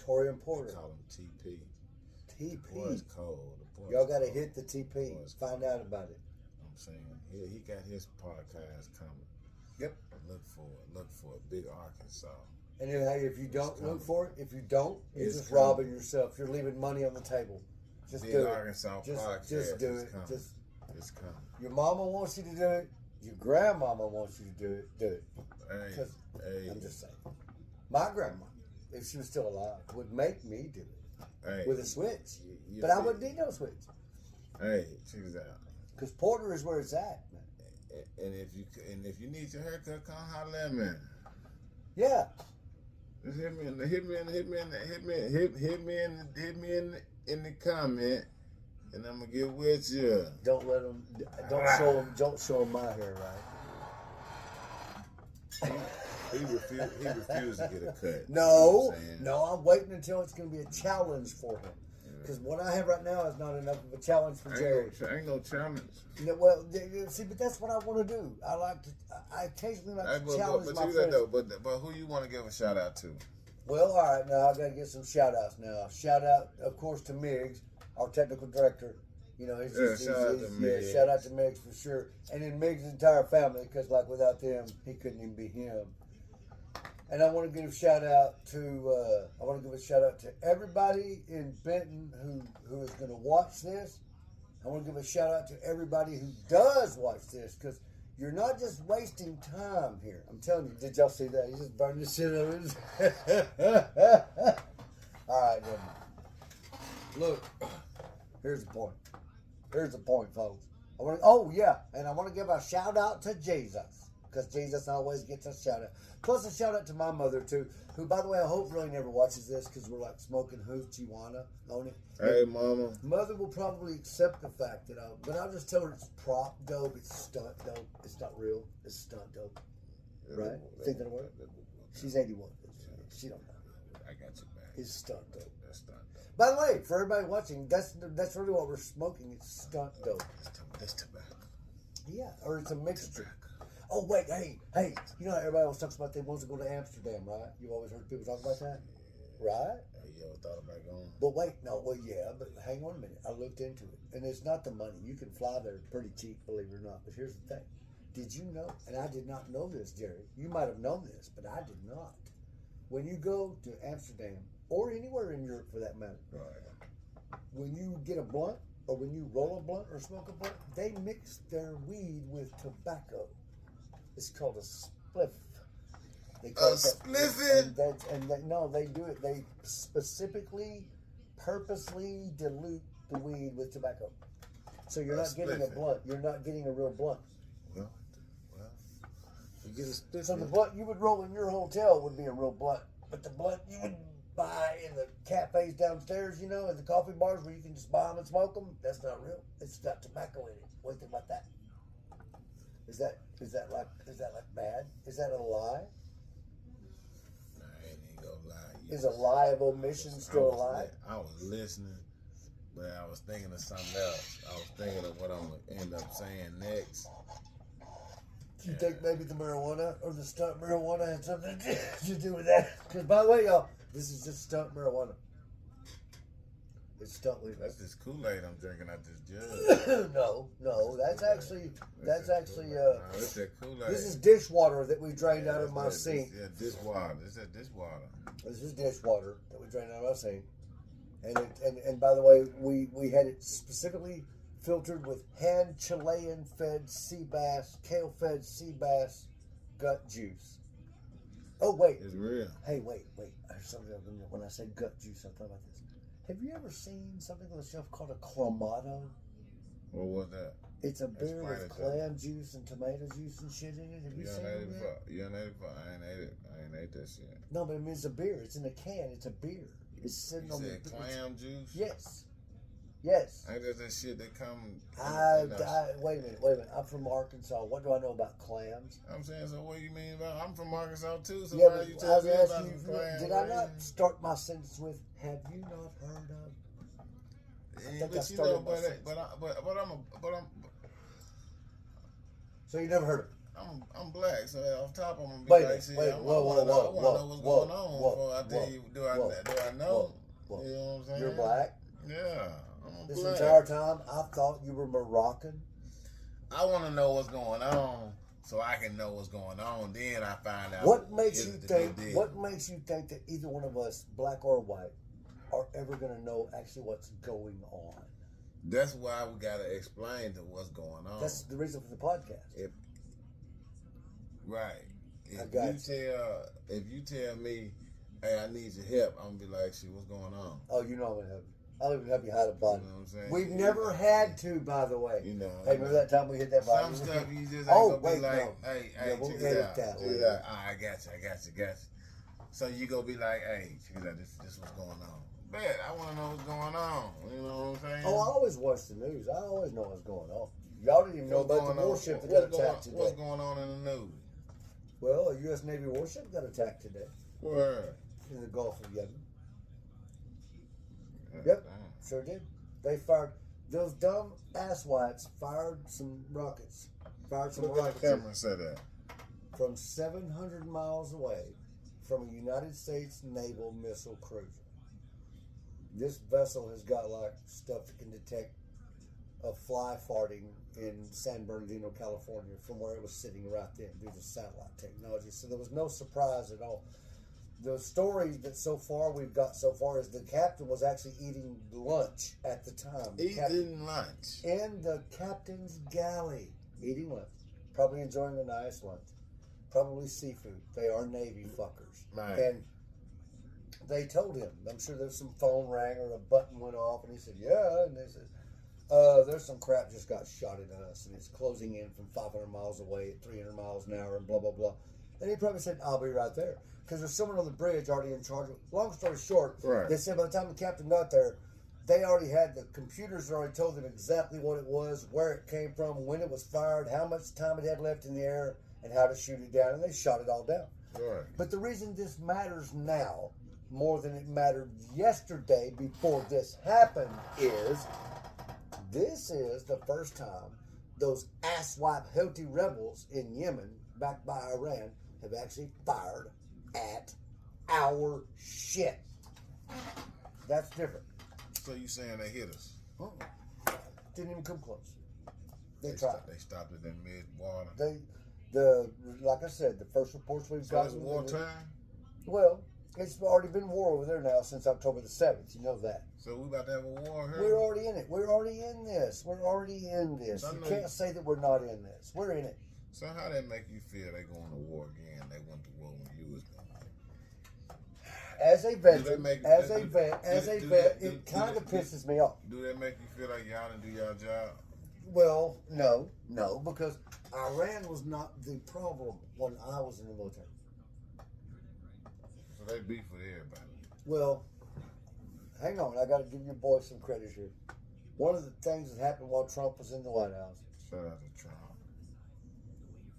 Torian They Porter. call him TP. Boy, it's TP. cold. The boy Y'all is got to cold. hit the TP. Boy, it's Find cold. out about it. I'm saying, he got his podcast coming. Yep. Look for it. Look for it. Big Arkansas. And then, hey, if you don't coming. look for it, if you don't, you're It's just coming. robbing yourself. You're leaving money on the table. Just Big do it. Arkansas podcast Just do is it. coming. Just It's coming. your mama wants you to do it. Your grandmama wants you to do it. Do it. Hey, 'Cause hey, I'm just saying. My grandma, if she was still alive, would make me do it hey. with a switch. You But I see- wouldn't need no switch Hey, check this out. because Porter is where it's at, man. And if you need your haircut, come holler at me. Yeah. Just hit me in the comment, and I'm gonna get with you. Don't let them. Don't show them my hair, right? He refused to get a cut. You know No, what I'm saying? no. I'm waiting until it's going to be a challenge for him. Because what I have right now is not enough of a challenge for Jerry. Ain't no challenge. No, well, see, but that's what I want to do. I occasionally like to challenge my you friends. though, but who you want to give a shout out to? Well, all right, now I got to get some shout outs now. Shout out, of course, to Miggs, our technical director. You know, he's just, shout out to Miggs. yeah, shout out to Miggs for sure. And then Miggs' entire family, because like without them, he couldn't even be him. And I want to give a shout out to everybody in Benton who is going to watch this. I want to give a shout out to everybody who does watch this, because you're not just wasting time here. I'm telling you. Did y'all see that? He just burned the shit out of his. All right, then. Look, here's the point. Here's the point, folks. I want to give a shout out to Jesus, because Jesus always gets a shout out. Plus a shout out to my mother too, who, by the way, I hope really never watches this, because we're like smoking hoochiwana on it. Hey, mama. Mother will probably accept the fact that but I'll just tell her it's prop dope, it's stunt dope, it's not real, it's stunt dope. Right? Think that'll work? She's 81. She don't know. I got you back. It's stunt dope. That's stunt dope. By the way, for everybody watching, that's really what we're smoking. It's stunt dope. That's tobacco. Yeah, or it's a mixture. Oh wait, hey, you know how everybody always talks about they want to go to Amsterdam, right? You've always heard people talk about that, right? Hey, you ever thought about going? But wait, no, well, yeah, but hang on a minute. I looked into it, and it's not the money. You can fly there pretty cheap, believe it or not. But here's the thing: did you know? And I did not know this, Jerry. You might have known this, but I did not. When you go to Amsterdam or anywhere in Europe, for that matter, Right. when you get a blunt or when you roll a blunt or smoke a blunt, they mix their weed with tobacco. It's called a spliff. They call A it that. spliffing? No, they do it. They specifically, purposely dilute the weed with tobacco. So you're A not getting a spliffing. blunt. You're not getting a real blunt. Well, you get a split. So the blunt you would roll in your hotel would be a real blunt, but the blunt you would buy in the cafes downstairs, in the coffee bars where you can just buy them and smoke them, that's not real. It's got tobacco in it. What do you think about that? Is that like bad? Is that a lie? I ain't even gonna lie. Is a lie of omission still a lie? I was listening, but I was thinking of something else. I was thinking of what I'm gonna end up saying next. Do you think maybe the marijuana or the stunt marijuana had something to do with that? Because by the way, y'all, this is just stunt marijuana. It's stunt weed. That's this Kool-Aid I'm drinking out this jug. No, that's actually It's that Kool-Aid. this is dishwater that we drained out of my sink. Yeah, dishwater. It's that dishwater. This is dishwater that we drained out of my sink. And by the way, we had it specifically filtered with hand Chilean fed sea bass, kale fed sea bass gut juice. Oh wait. It's real. Hey, wait. There's something when I said gut juice, I thought about this. Have you ever seen something on the shelf called a clamato? What was that? It's a beer Explain with it to clam juice and tomato juice and shit in it. Have you seen it yet? You ain't ate it before? I ain't ate it. I ain't ate that shit. No, but I mean, it's a beer. It's in a can. It's a beer. It's sitting You on said the clam juice? Yes. Ain't that shit that come... Wait a minute. I'm from Arkansas. What do I know about clams? I'm saying, so what do you mean about... I'm from Arkansas too, so Yeah, why but you I telling was me about asking some you, clams? did I not start my sentence with, have you not heard of? Yeah, think I but you know, started my sentence. but I'm So you never heard of it? I'm black, so off top I'm gonna be Wait a like, minute, see, wait, I whoa, wanna know what's whoa, going on whoa, before I tell whoa, you, do I know? whoa. You know what I'm saying? You're black? Yeah, I'm This black. entire time, I thought you were Moroccan. I want to know what's going on so I can know what's going on. Then I find out What makes is you it the think? good deal. What makes you think that either one of us, black or white, are ever going to know actually what's going on? That's why we gotta explain to what's going on. That's the reason for the podcast. Right. I got If you tell me, hey, I need your help, I'm gonna be like, shit, what's going on? Oh, you know I'm going to help you. I'll even help you hide a You body. know what I'm saying? We've never had to, by the way. You know. Hey, remember that time we hit that body? Some stuff you just ain't Oh, gonna wait, be like, no. hey, Yeah, we'll check edit it out. that. Check it out. I got you. So you gonna be like, hey, check it out, this what's going on. Bet, I wanna know what's going on. You know what I'm saying? Oh, I always watch the news. I always know what's going on. Y'all didn't even know What's about the going on? warship that got What's going- attacked today. What's going on in the news? Well, a U.S. Navy warship got attacked today Where? in the Gulf of Yemen. Yeah, Yep. damn. Sure did. They fired, those dumb asswipes fired some rockets. Fired some Look at rockets the camera and say that. from 700 miles away from a United States naval missile cruiser. This vessel has got like stuff that can detect a fly farting in San Bernardino, California, from where it was sitting right then due to satellite technology. So there was no surprise at all. The story that so far we've got so far is the captain was actually eating lunch at the time. Eating lunch. In the captain's galley, eating lunch, probably enjoying a nice lunch, probably seafood. They are Navy fuckers, Right. and they told him. I'm sure there's some phone rang or a button went off, and he said, "Yeah," and they said, "There's some crap just got shot at us, and it's closing in from 500 miles away at 300 miles an hour, and blah blah blah." And he probably said, "I'll be right there," because there's someone on the bridge already in charge. Long story short, Right. they said by the time the captain got there, they already had the computers already told them exactly what it was, where it came from, when it was fired, how much time it had left in the air, and how to shoot it down, and they shot it all down. Right. But the reason this matters now more than it mattered yesterday before this happened is this is the first time those asswipe Houthi rebels in Yemen, backed by Iran, have actually fired at our shit. That's different. So you saying they hit us? Didn't even come close. They They tried. They stopped it in mid water. Like I said, the first reports we've So got. it's wartime. Well, it's already been war over there now since October the 7th. You know that. So we about to have a war here. We're already in it. We're already in this. We're already in this. I You know can't you- say that we're not in this. We're in it. So how that make you feel? They going to war again? They went to war when you was going. As a veteran, make- as do- a vet, do- as a do vet, they- do- it kind of do- pisses me off. Do that make you feel like y'all didn't do your job? Well, no, because Iran was not the problem when I was in the military. So they beef with everybody. Well, hang on. I got to give your boy some credit here. One of the things that happened while Trump was in the White House, Shout out to Trump.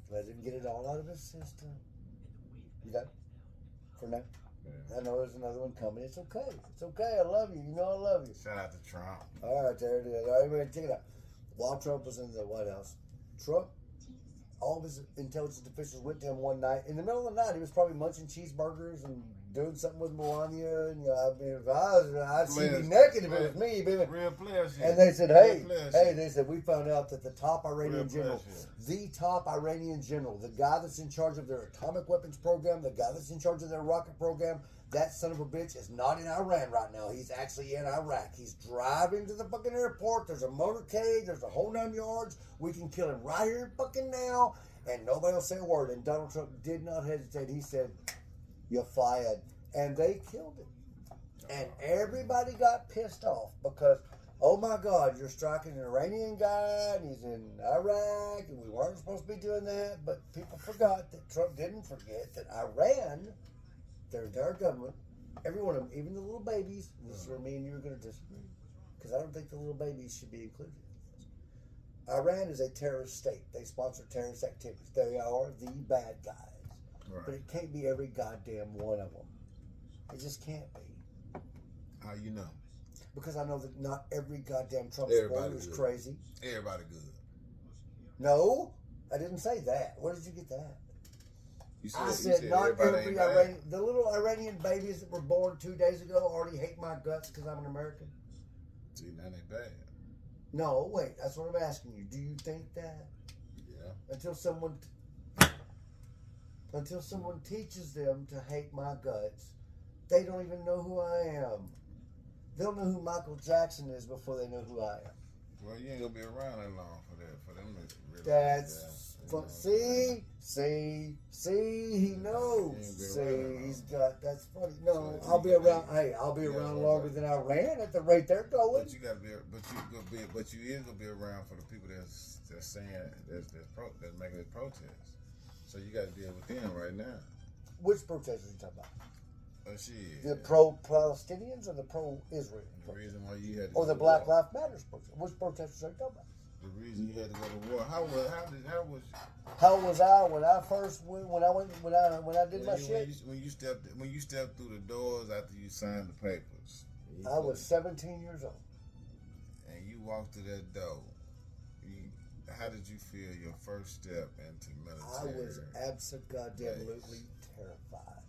let him get it all out of his system. You done? For now? Yeah. I know there's another one coming. It's okay. It's okay. I love you. You know I love you. Shout out to Trump. All right, there it is. All right, man, check it out. While Trump was in the White House, Trump, all of his intelligence officials went to him one night. In the middle of the night, he was probably munching cheeseburgers and doing something with Melania. And I mean, if I'd see me naked if it was me. Baby. Real player shit. And they said, hey, Real player hey, shit. they said, we found out that the top Iranian Real general, player the top Iranian general, the guy that's in charge of their atomic weapons program, the guy that's in charge of their rocket program, that son of a bitch is not in Iran right now. He's actually in Iraq. He's driving to the fucking airport. There's a motorcade. There's a whole 9 yards. We can kill him right here fucking now. And nobody will say a word. And Donald Trump did not hesitate. He said, you're fired. And they killed him. And everybody got pissed off because, oh my God, you're striking an Iranian guy and he's in Iraq and we weren't supposed to be doing that. But people forgot that Trump didn't forget that Iran, their entire government, every one of them, even the little babies, and this is where me and you are going to disagree, because I don't think the little babies should be included in this. Iran is a terrorist state. They sponsor terrorist activities. They are the bad guys. Right. But it can't be every goddamn one of them. It just can't be. How you know? Because I know that not every goddamn Trump Everybody supporter is good. crazy. Everybody good. No, I didn't say that. Where did you get that? You I said not everybody every ain't bad. Iranian. The little Iranian babies that were born 2 days ago already hate my guts because I'm an American. See, now they bad. No, wait. That's what I'm asking you. Do you think that Yeah. until someone teaches them to hate my guts, they don't even know who I am. They'll know who Michael Jackson is before they know who I am. Well, you ain't gonna be around that long for that. For them to realize That's that, fun. See, he knows. He ain't been See, around. he's got. That's funny. No, So I'll be you around. gotta- Hey, I'll be you gotta around work longer out. than I ran at the rate they're going. But you gotta be, but you is gonna be around for the people that's saying that's making this protest. So you got to deal with them right now. Which protesters are you talking about? Oh shit. The pro-Palestinians or the pro-Israel? The reason why you had to Or go the to Black war. Lives Matters protesters? Which protesters are you talking about? The reason you had to go to war. How was How was I when I first went, when I did my shit? when you stepped through the doors after you signed the papers? I was 17 years old. And you walked through that door. How did you feel your first step into I military? was absolutely terrified.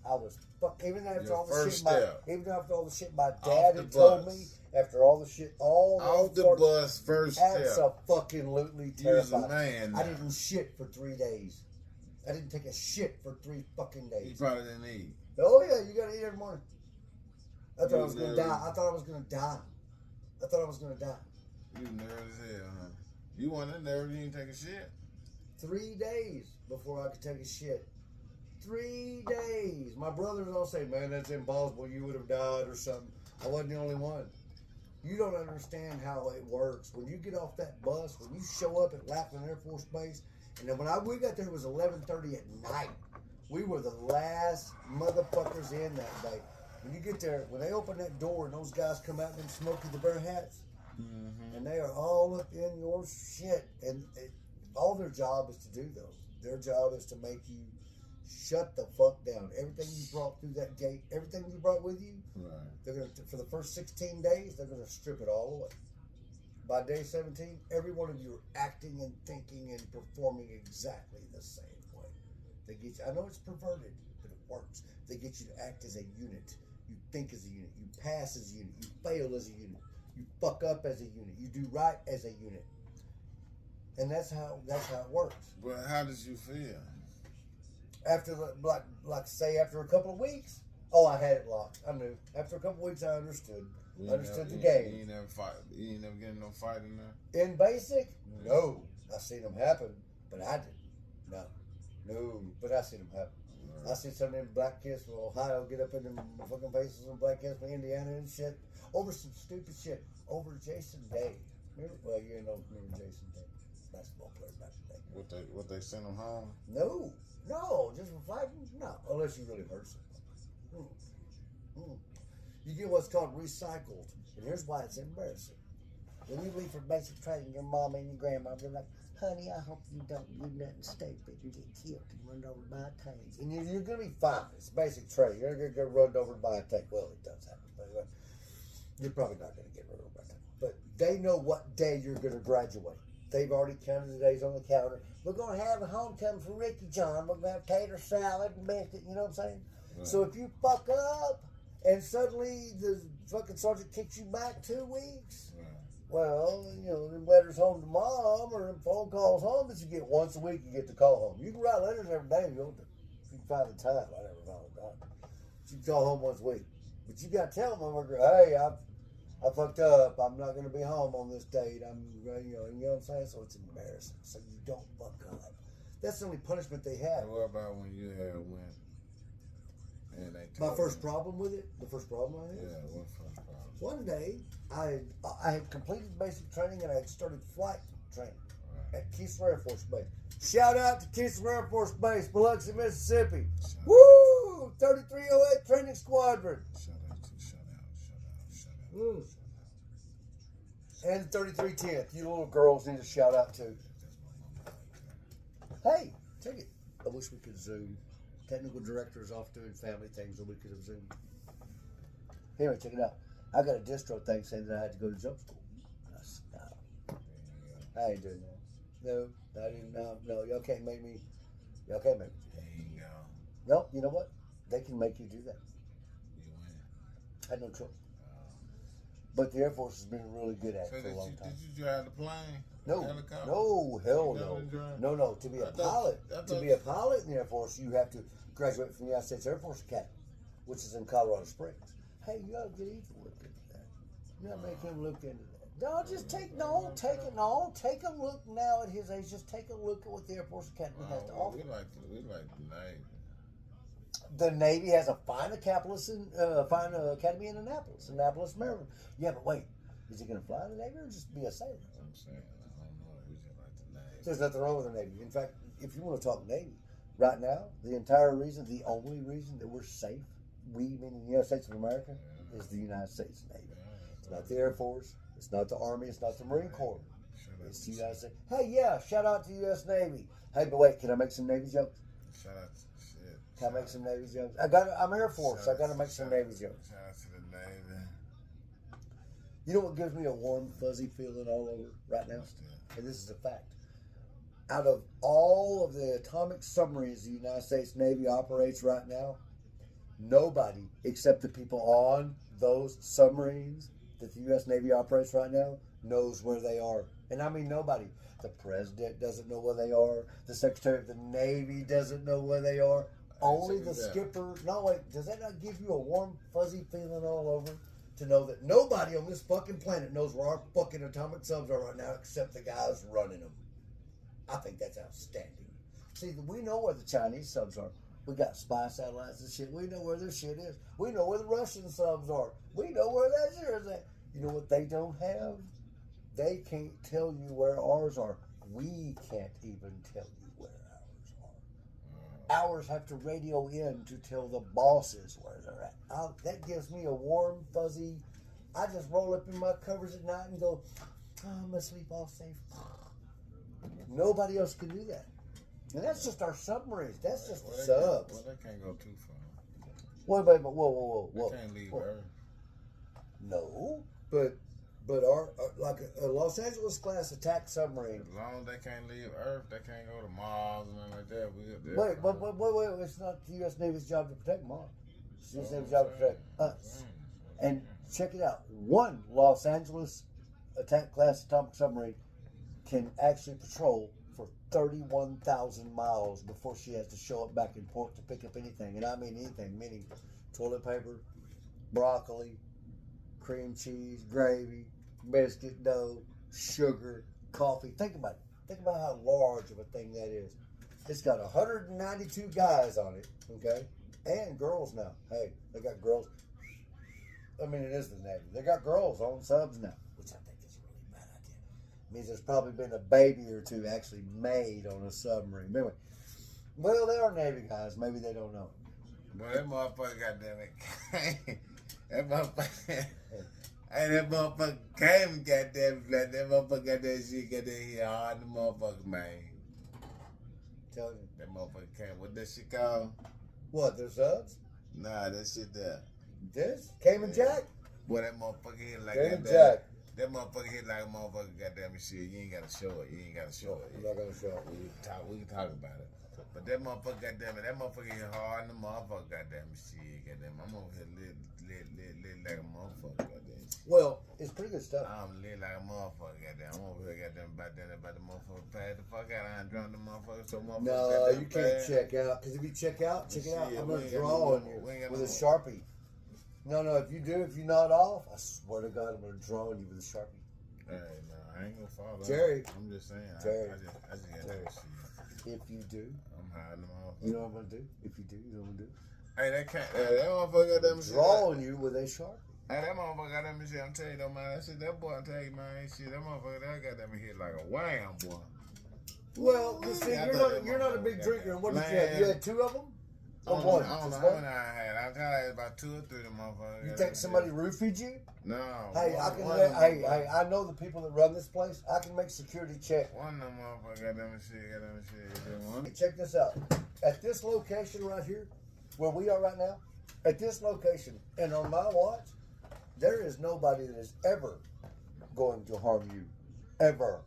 I was even after Your all the first shit. step. Even after all the shit my Off dad the had told bus. me. After all the shit, all Off the fuck- bus, first step. Absolutely You was a terrified. man. I now. didn't shit for 3 days. I didn't take a shit for 3 fucking You days. probably didn't eat. Oh yeah, you gotta eat every morning. I thought You I was gonna never- die. I thought I was gonna die. I thought I was gonna die. You nervous as hell, huh? You wasn't nervous, you didn't take a shit. 3 days before I could take a shit. 3 days. My brothers all say, man, that's impossible. You would have died or something. I wasn't the only one. You don't understand how it works. When you get off that bus, when you show up at Laughlin Air Force Base, and then we got there, it was 11:30 at night. We were the last motherfuckers in that day. When you get there, when they open that door and those guys come out in them Smokey the Bear hats, and they are all up in your shit, and all their job is to do those. Their job is to make you shut the fuck down. Everything you brought through that gate, everything you brought with you, Right. they're gonna, for the first 16 days, they're gonna strip it all away. By day 17, every one of you are acting and thinking and performing exactly the same way. They get you. I know it's perverted, but it works. They get you to act as a unit. You think as a unit. You pass as a unit. You fail as a unit. You fuck up as a unit. You do right as a unit. And that's how it works. But how did you feel? After say after a couple of weeks, oh, I had it locked. I knew. After a couple of weeks, I understood. You Understood the You game. ain't never fight. You ain't never get in no fight in there. In basic, no. I seen them happen, but I didn't. No. But I seen them happen. I see some of them black kids from Ohio get up in them fucking faces and black kids from Indiana and shit over some stupid shit. Over Jason Day. Remember? Well, you know, remember Jason Day, basketball player back in the day. What they sent them home? No, just for fighting? No, unless you really hurt someone. You get what's called recycled, and here's why it's embarrassing. When you leave for basic training, your mom and your grandma, they're like, honey, I hope you don't do nothing stupid and get killed and run over by a tank. And you're going to be fine. It's basic training. You're going to get run over by a tank. Well, it does happen, but you're probably not going to get run over by a tank. But they know what day you're going to graduate. They've already counted the days on the calendar. We're going to have a homecoming for Ricky John. We're going to have tater salad and biscuit. You know what I'm saying? Right. So if you fuck up and suddenly the fucking sergeant kicks you back 2 weeks, Right. well, you know, them letters home to mom or them phone calls home that you get once a week, you get to call home. You can write letters every day if you want to. If you can find the time. I never found the time. But you can call home once a week. But you got to tell them, hey, I fucked up. I'm not going to be home on this date. You know what I'm saying? So it's embarrassing. So you don't fuck up. That's the only punishment they have. And what about when you had went and they My told first you- problem with it, the first problem I had, Yeah, what first problem? one day I had completed basic training and I had started flight training Right. at Keesler Air Force Base. Shout out to Keesler Air Force Base, Biloxi, Mississippi. Shout out. Woo! 3308 Training Squadron. Shout out to shout out. Mm. And 3310th. You little girls need a shout out too. Hey, take it. I wish we could Zoom. Technical director is off doing family things, so we could have Zoomed. Anyway, check it out. I got a distro thing saying that I had to go to jump school. I said, no, I ain't doing that. No, I didn't. No, y'all can't make me. Y'all can't make me do that. There you go. No, you know what? They can make you do that. You win. I had no choice. But the Air Force has been really good at So it for a long time. did you drive the plane? No, Helicopter? no, hell You no. never drive? No. To be a I thought- pilot, I to thought- be a pilot in the Air Force, you have to graduate from the United States Air Force Academy, which is in Colorado Springs. Hey, you gotta get Ethan look into that. You gotta make him look into that. No, just take a look now at his age. Just take a look at what the Air Force Academy has to offer. We like the Navy. The Navy has a fine academy in Annapolis, Maryland. Yeah, but wait, is he gonna fly in the Navy or just be a sailor? I'm saying, I don't know. We just like the Navy. There's nothing wrong with the Navy. In fact, if you want to talk Navy, right now, the only reason that we're safe, we meaning the United States of America, is the United States Navy. It's not the Air Force. It's not the Army. It's not the Marine Corps. It's the United States. Hey, yeah, shout out to the U.S. Navy. Hey, but wait, can I make some Navy jokes? Shout out to shit. Can I make some Navy jokes? I'm Air Force. I got to make some Navy jokes. Shout out to the Navy. You know what gives me a warm, fuzzy feeling all over right now? What's that? And this is a fact. Out of all of the atomic submarines the United States Navy operates right now, nobody except the people on those submarines that the U.S. Navy operates right now knows where they are. And I mean nobody. The president doesn't know where they are. The Secretary of the Navy doesn't know where they are. Only the skipper. No, wait. Does that not give you a warm, fuzzy feeling all over? To know that nobody on this fucking planet knows where our fucking atomic subs are right now except the guys running them. I think that's outstanding. See, we know where the Chinese subs are. We got spy satellites and shit. We know where their shit is. We know where the Russian subs are. We know where that shit is at. You know what they don't have? They can't tell you where ours are. We can't even tell you where ours are. Ours have to radio in to tell the bosses where they're at. That gives me a warm, fuzzy. I just roll up in my covers at night and go, oh, I'm going to sleep all safe. Nobody else can do that. And that's just our submarines. That's just the subs. Well, they can't go too far. Wait, whoa. They can't leave Earth. No, but our like a Los Angeles class attack submarine. As long as they can't leave Earth, they can't go to Mars and nothing like that. Wait. It's not the U.S. Navy's job to protect Mars. It's the U.S. Navy's job to protect us. And check it out. One Los Angeles attack class atomic submarine can actually patrol for 31,000 miles before she has to show up back in port to pick up anything. And I mean anything, meaning toilet paper, broccoli, cream cheese, gravy, biscuit dough, sugar, coffee. Think about it. Think about how large of a thing that is. It's got 192 guys on it, okay? And girls now. Hey, they got girls. I mean, it is the Navy. They got girls on subs now, which I think is a really bad idea. It means there's probably been a baby or two actually made on a submarine. Anyway, well, they are Navy guys. Maybe they don't know. But that motherfucker, goddamn it, that motherfucker, hey, that motherfucker came, goddamn, like that motherfucker got that shit, got that hit hard, the motherfucker, man. Tell you. That motherfucker came, what that shit called? What, their subs? Nah, that shit there. This? Cayman Jack? Boy, that motherfucker hit like Cayman that. Jack. That motherfucker hit like a motherfucker, goddamn shit. You ain't gotta show it. You ain't gotta show it. I'm not gonna show it. We can talk about it. But that motherfucker, goddamn it, that motherfucker hit hard in the motherfucker, goddamn shit, goddamn. I'm over here lit like a motherfucker, goddamn. Well, it's pretty good stuff. I'm lit like a motherfucker, goddamn. I'm over here, goddamn, about the motherfucker pass the fuck out. I ain't drunk the motherfucker, so motherfucker. No, goddamn you can't pass. check out. Because if you check it out, Shit, I'm we going ain't to got draw no on more. you We ain't got with no a more. Sharpie. No, if you nod off, I swear to God, I'm going to draw on you with a Sharpie. Hey, no, I ain't gonna follow. Jerry. I'm just saying. Jerry. I just got Jerry. that shit. If you do, I'm hiding them off. you know what I'm going to do? If you do, you know what I'm going to do? Hey, that can't. Hey, that motherfucker got them shit. Draw on you with a Sharpie. Hey, that motherfucker got them shit. I'm telling you, though, man. That shit, that boy, I'm telling you, man. Shit, that motherfucker, that got them hit like a wham, boy. Well, you see, I thought that you're not a big motherfucker drinker. got What did that. you have? You had two of them? I Or don't one? know, I don't know Just how one? many I had. I probably had about 2 or 3 of them motherfuckers. You Got think them somebody shit. roofied you? No. Hey, I one can. of them Hey, motherfuckers- I know the people that run this place. I can make security check. One of them motherfuckers got them shit, got them shit. Hey, check this out. At this location right here, where we are right now, at this location, and on my watch, there is nobody that is ever going to harm you. Ever.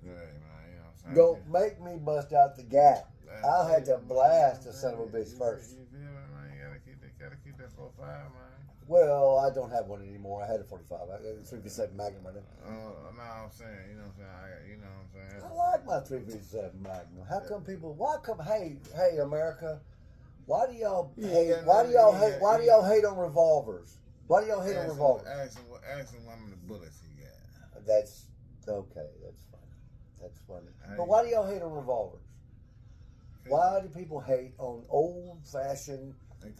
Yeah, man, you know what I'm saying? Don't make me bust out the gap. I had to blast the son of a bitch first. You feel me, man? You gotta keep that 4-5, man. Well, I don't have one anymore. I had a 45. I got a 357 Magnum right now. No, I'm saying, you know what I'm saying? You know what I'm saying? I like my 357 Magnum. How come people? Why come? Hey, America. Why do y'all hate? Why do y'all hate? Why do y'all hate on revolvers? Why do y'all hate on revolvers? Ask him how many bullets he got. That's okay. That's funny. That's funny. But why do y'all hate on revolvers? Why do people hate on old-fashioned?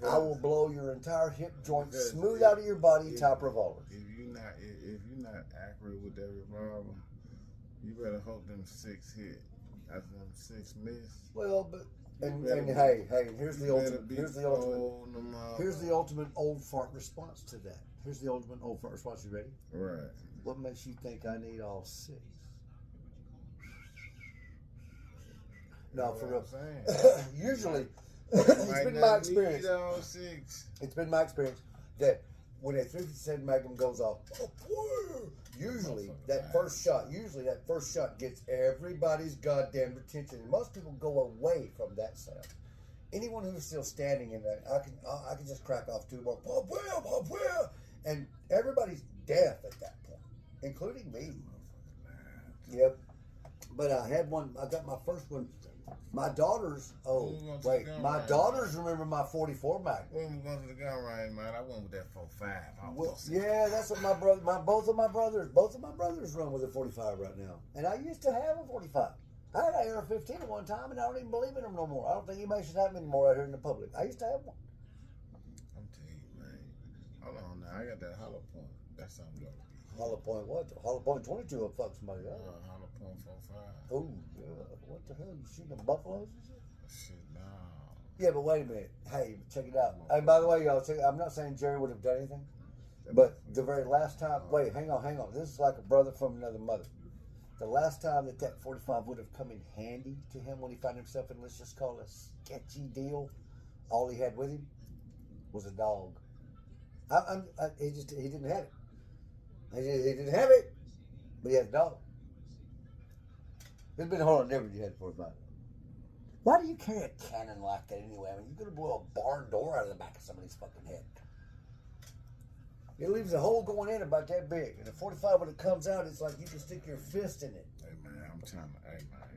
I will blow your entire hip joint smooth out of your body type revolvers. If you're not accurate with that revolver, you better hope them 6 hit. After them 6 miss. Well, but and hey, here's the ultimate old fart response to that. Here's the ultimate old fart response. You ready? Right. What makes you think I need all 6? No, for real. Usually, it's been my experience. It's been my experience that when a 357 Magnum goes off, usually that first shot gets everybody's goddamn attention. And most people go away from that sound. Anyone who's still standing in that, I can just crack off 2 more, and everybody's deaf at that point, including me. Yep. But I had one. I got my first one. My daughters. Oh wait, my daughters remember my 44 Magnum. When we going to the gun range, man, I went with that 45. Well, yeah, that's what my brother. Both of my brothers run with a 45 right now. And I used to have a 45. I had an AR-15 at one time, and I don't even believe in them no more. I don't think anybody should have them anymore out here in the public. I used to have one. I'm telling you, man. Hold on now, I got that hollow point. That's something to be. Hollow point what? Hollow point 22 will fuck somebody up. Hollow point 45. Oh, yeah. What the hell? You shooting the buffaloes? Shit, no. Yeah, but wait a minute. Hey, check it out. Hey, by the way, y'all, I'm not saying Jerry would have done anything, but the very last time, wait, hang on. This is like a brother from another mother. The last time that 45 would have come in handy to him when he found himself in, let's just call it a sketchy deal, all he had with him was a dog. He didn't have it. He didn't have it, but he had a dog. It'd been a whole lot different if you had 45. Why do you carry a cannon like that anyway? I mean, you're going to blow a barn door out of the back of somebody's fucking head. It leaves a hole going in about that big. And a 45, when it comes out, it's like you can stick your fist in it. Hey, man, I'm trying to, hey, man.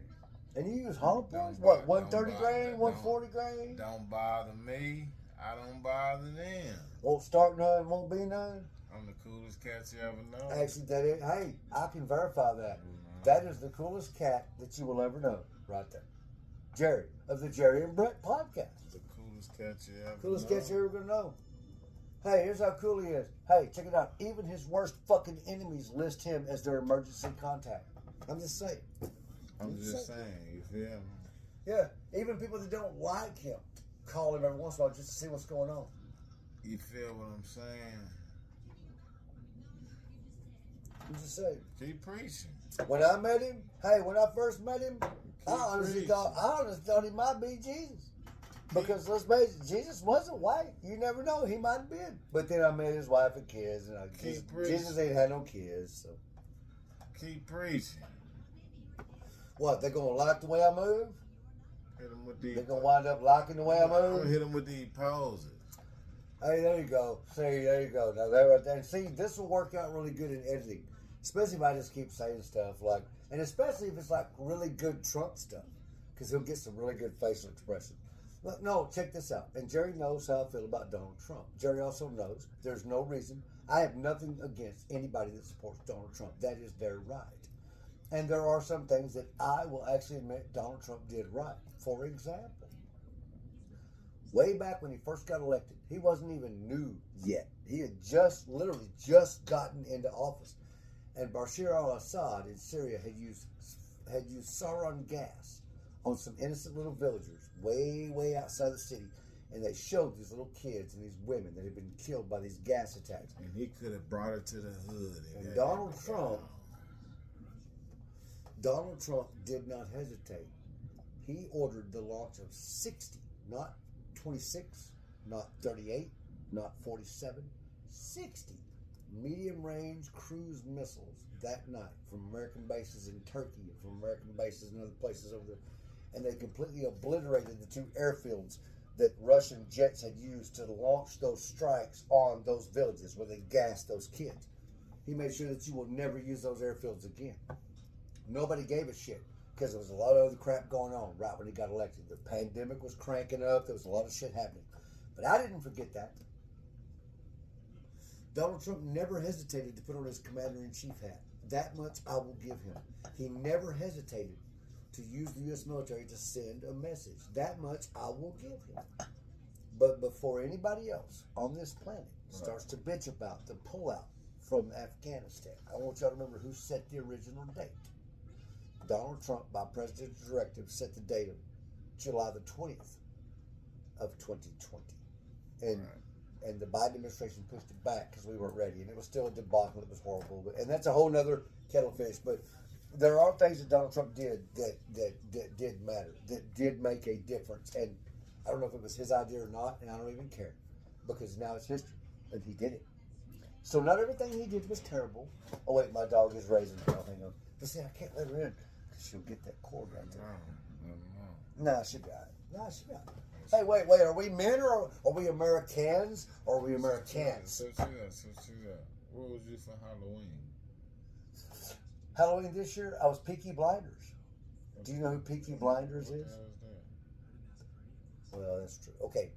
And you use hollow points? What, 130 grain, 140 grain? Don't bother me. I don't bother them. Won't start none, won't be none? I'm the coolest cat you ever know. Actually, hey, I can verify that. That is the coolest cat that you will ever know, right there. Jerry, of the Jerry and Brett podcast. The coolest cat you ever know. Coolest cat you're ever going to know. Hey, here's how cool he is. Hey, check it out. Even his worst fucking enemies list him as their emergency contact. I'm just saying. I'm just saying, you feel me? Yeah, even people that don't like him call him every once in a while just to see what's going on. You feel what I'm saying? I'm just saying. Keep preaching. When I met him, when I first met him, I honestly thought he might be Jesus. Because let's face it, Jesus wasn't white. You never know. He might have been. But then I met his wife and kids, and Jesus ain't had no kids. So keep preaching. What, they going to like the way I move? Hit them with these. They're going to wind up liking the way I move? I'm going to hit them with these poses. Hey, there you go. See, there you go. Now, that right there. And see, this will work out really good in editing. Especially if I just keep saying stuff like, and especially if it's like really good Trump stuff. Because he'll get some really good facial expression. Look, no, check this out. And Jerry knows how I feel about Donald Trump. Jerry also knows there's no reason. I have nothing against anybody that supports Donald Trump. That is their right. And there are some things that I will actually admit Donald Trump did right. For example, way back when he first got elected, he wasn't even new yet. He had literally just gotten into office. And Bashar al-Assad in Syria had used sarin gas on some innocent little villagers way outside the city. And they showed these little kids and these women that had been killed by these gas attacks. And he could have brought it to the hood. And Donald Trump did not hesitate. He ordered the launch of 60, not 26, not 38, not 47, 60 medium-range cruise missiles that night from American bases in Turkey and from American bases in other places over there. And they completely obliterated the 2 airfields that Russian jets had used to launch those strikes on those villages where they gassed those kids. He made sure that you will never use those airfields again. Nobody gave a shit because there was a lot of other crap going on right when he got elected. The pandemic was cranking up. There was a lot of shit happening. But I didn't forget that. Donald Trump never hesitated to put on his commander-in-chief hat. That much I will give him. He never hesitated to use the U.S. military to send a message. That much I will give him. But before anybody else on this planet starts to bitch about the pullout from Afghanistan, I want y'all to remember who set the original date. Donald Trump, by presidential directive, set the date of July the 20th of 2020. And the Biden administration pushed it back because we weren't ready. And it was still a debacle. It was horrible. And that's a whole nother kettle of fish. But there are things that Donald Trump did that did matter, that did make a difference. And I don't know if it was his idea or not, and I don't even care because now it's history. And he did it. So not everything he did was terrible. Oh, wait, my dog is raising hell. Hang on. But see, I can't let her in because she'll get that cord right there. Nah, she got it. Nah, she got it. Hey, wait, are we men or are we Americans or are we Americans? So check out. What was you for Halloween? Halloween this year, I was Peaky Blinders. Do you know who Peaky Blinders is? Well, that's true. Okay.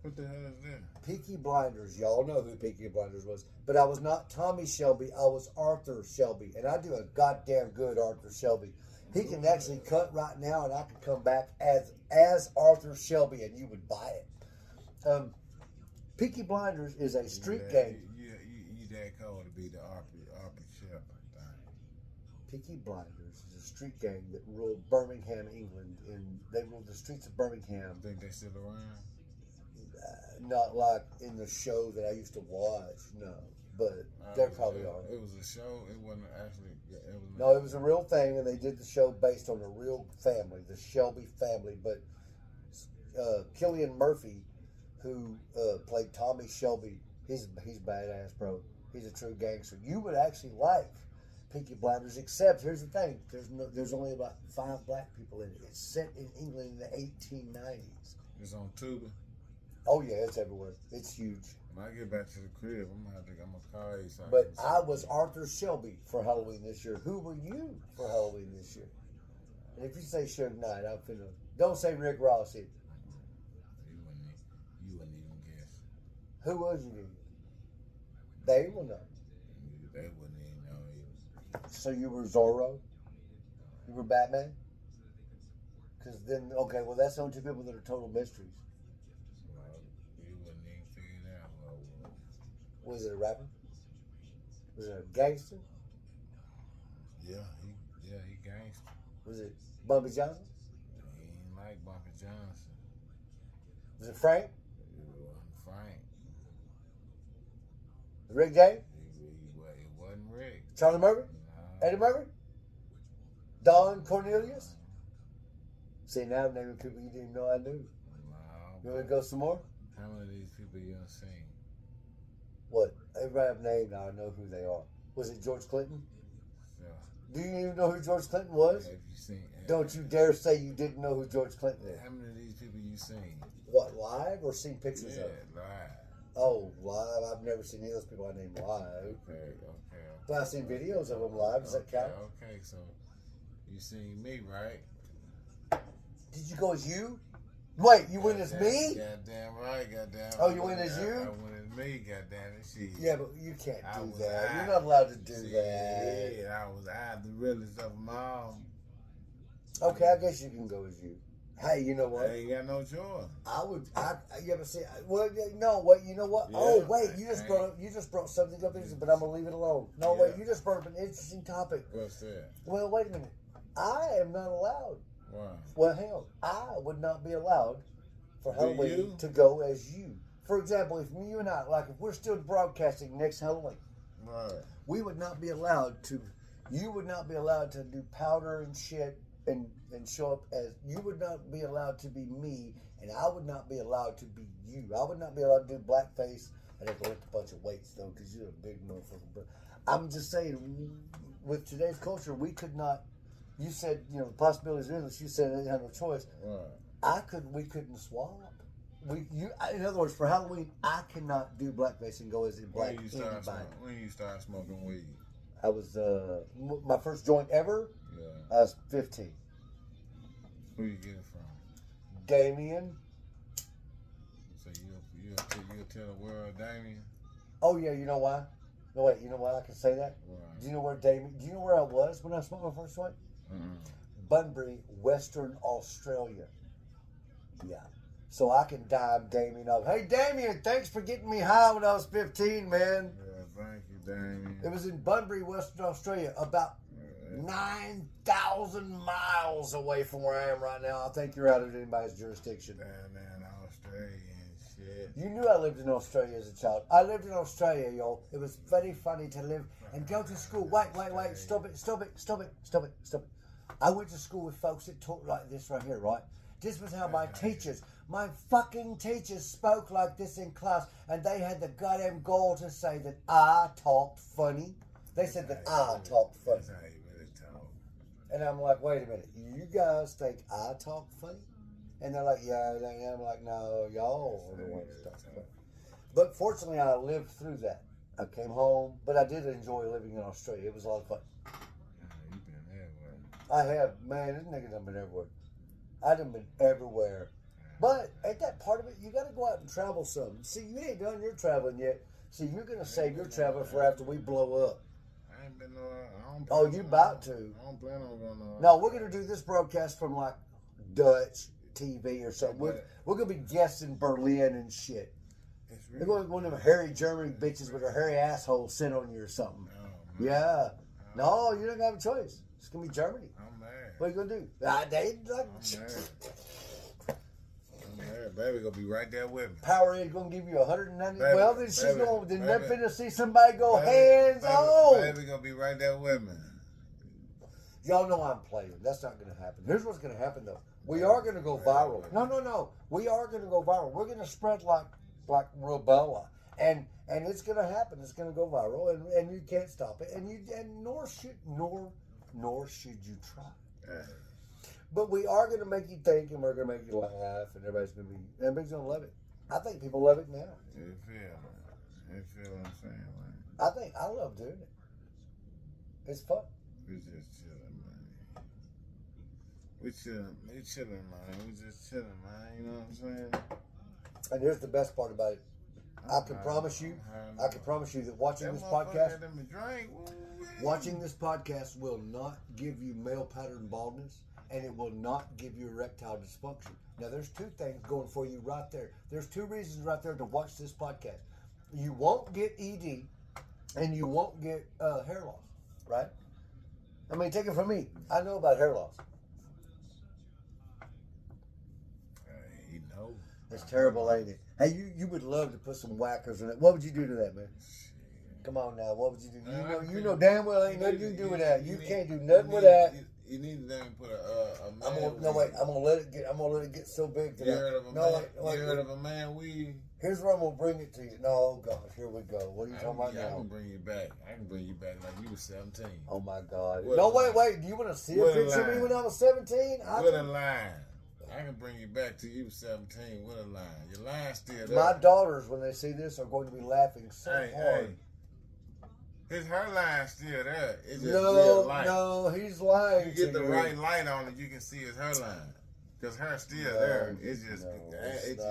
What the hell is that? Peaky Blinders. Y'all know who Peaky Blinders was. But I was not Tommy Shelby. I was Arthur Shelby. And I do a goddamn good Arthur Shelby. He can actually cut right now and I can come back as Arthur Shelby and you would buy it. Peaky Blinders is a street gang. You that cold to be the Arthur Shelby thing. Peaky Blinders is a street gang that ruled Birmingham, England. And they ruled the streets of Birmingham. Think they still around? Not like in the show that I used to watch, no. But there probably are. It was a show. It wasn't actually. No, it was a real thing, and they did the show based on a real family, the Shelby family. But Cillian Murphy, who played Tommy Shelby, he's badass, bro. He's a true gangster. You would actually like Peaky Blinders, except here's the thing: there's only about 5 black people in it. It's set in England in the 1890s. It's on Tubi. Oh yeah, it's everywhere. It's huge. When I get back to the crib, I'm gonna call you. But I was Arthur Shelby for Halloween this year. Who were you for Halloween this year? And if you say Suge Knight, I'm finna. Don't say Rick Ross either. You wouldn't even guess. Who was you? They will know. They wouldn't even know either. So you were Zorro? You were Batman? Because then, okay, well that's the only 2 people that are total mysteries. Was it a rapper? Was it a gangster? Yeah, he gangster. Was it Bumpy Johnson? He ain't like Bumpy Johnson. Was it Frank? It wasn't Frank. Rick James? It wasn't Rick. Charlie Murphy? No. Eddie Murphy? Don Cornelius? See, now I'm naming people you didn't know I knew. No. You want to go some more? How many of these people you done seen? What? Everybody I've named, I know who they are. Was it George Clinton? Yeah. Do you even know who George Clinton was? Have you seen? Don't you dare say you didn't know who George Clinton is. How many of these people you seen? What, live or seen pictures of? Live. Oh, live. I've never seen any of those people I named live. Okay. But I've seen videos of them live. Does that count? Okay, so you seen me, right? Did you go as you? Wait, you went as me? Goddamn right, goddamn. Oh, you went as you? I went as me, goddamn it. Shit. Yeah, but you can't I do was that. I. You're not allowed to do See, that. Yeah, I the realest of them all. Okay, I guess you can go as you. Hey, you know I what? ain't got no choice. You ever see? Well, no. What? You know what? Yeah, Oh, wait. You just brought something up, but I'm gonna leave it alone. No, Yeah. wait. You just brought up an interesting topic. What's that? Well, wait a minute. I am not allowed. Why? Well, hell, I would not be allowed for Halloween you? to go as you. For example, if you and I, like, if we're still broadcasting next Halloween, Right. we would not be allowed to. You would not be allowed to do powder and shit and show up as. You would not be allowed to be me, and I would not be allowed to be you. I would not be allowed to do blackface. I'd have to lift a bunch of weights though, because you're a big motherfucker. But I'm just saying, with today's culture, we could not. You said, the possibilities are endless. You said I didn't have no choice. Right. We couldn't swap. in other words, for Halloween, I cannot do blackface and go as in black When you start anybody. smoking, when you start smoking weed? I was my first joint ever. Yeah. I was 15. Who you get it from? Damien. So you'll tell the world, Damien. Oh yeah, you know why? No wait, you know why I can say that? Why? Do you know where Damien? Do you know where I was when I smoked my first joint? Bunbury, Western Australia. Yeah. So I can dime Damien up. Hey Damien, thanks for getting me high when I was 15, man. Yeah, thank you, Damien. It was in Bunbury, Western Australia, about 9,000 miles away from where I am right now. I think you're out of anybody's jurisdiction. Down there in Australia and shit. You knew I lived in Australia as a child. I lived in Australia, y'all. It was very funny to live and go to school. Wait. Stop it. I went to school with folks that talked like this right here, right? This was how my fucking teachers spoke like this in class, and they had the goddamn gall to say that I talked funny. They said that I talked funny. That's how you really talk. And I'm like, wait a minute, you guys think I talk funny? And they're like, yeah, I'm like, no, y'all are the ones that talk funny. But fortunately, I lived through that. I came home, but I did enjoy living in Australia. It was a lot of fun. You've been everywhere. I have, man, this nigga done been everywhere. I done been everywhere. But ain't that part of it? You got to go out and travel some. See, you ain't done your traveling yet. See, you're going to save your travel for after we blow up. I ain't been I don't Oh, you about to. I don't plan on going on. No, we're going to do this broadcast from like Dutch TV or something. We're going to be guests in Berlin and shit. It's They're really, going to one of them hairy German bitches with her hairy asshole sit on you or something. oh, man. Yeah. No, you don't have a choice. It's going to be Germany. I'm mad. What are you going to do? They like, I'm mad. Baby gonna be right there with me. Powerade going to give you 190. Baby, Well, then she's baby, going. Then they're baby. finna see somebody go hands on. Baby gonna be right there with me. Y'all know I'm playing. That's not going to happen. Here's what's going to happen though. We are going to go viral. No. We are going to go viral. We're going to spread like rubella, and it's going to happen. It's going to go viral, and you can't stop it, and nor should you try. Hey, But we are going to make you think, and we're going to make you laugh, and everybody's going to love it. I think people love it now. you feel, man? You feel what I'm saying, man? I love doing it. It's fun. We just chilling, man. We chilling, man. We just chilling, man. You know what I'm saying? And here's the best part about it. I can promise you that watching this podcast, watching this podcast will not give you male pattern baldness, and it will not give you erectile dysfunction. Now, there's two things going for you right there. There's two reasons right there to watch this podcast. You won't get ED, and you won't get hair loss, right? I mean, take it from me. I know about hair loss. You know. It's terrible, ain't it? Hey, you would love to put some whackers in it. What would you do to that, man? Come on now, what would you do? You know damn well ain't nothing you can do with that. You can't do nothing with that. You need to then put a I'm man gonna let it get so big You that heard of a no, man? wait, You heard of a man weed? here's where I'm gonna bring it to you. No, oh gosh, here we go. What are you talking about I now? can bring you back. I can bring you back like you was 17. Oh my God. What No, a lie. wait. Do you want to see a What a picture of me lie. when I was 17? With a line. I can bring you back to you 17 with a line. Your line's still there. My daughters, when they see this, are going to be laughing so Hey, hard. His hairline's still there. It's just No, real light. no, he's lying. You get to the you. right light on it, you can see his hairline. Because hair's still No, there. It's just, no,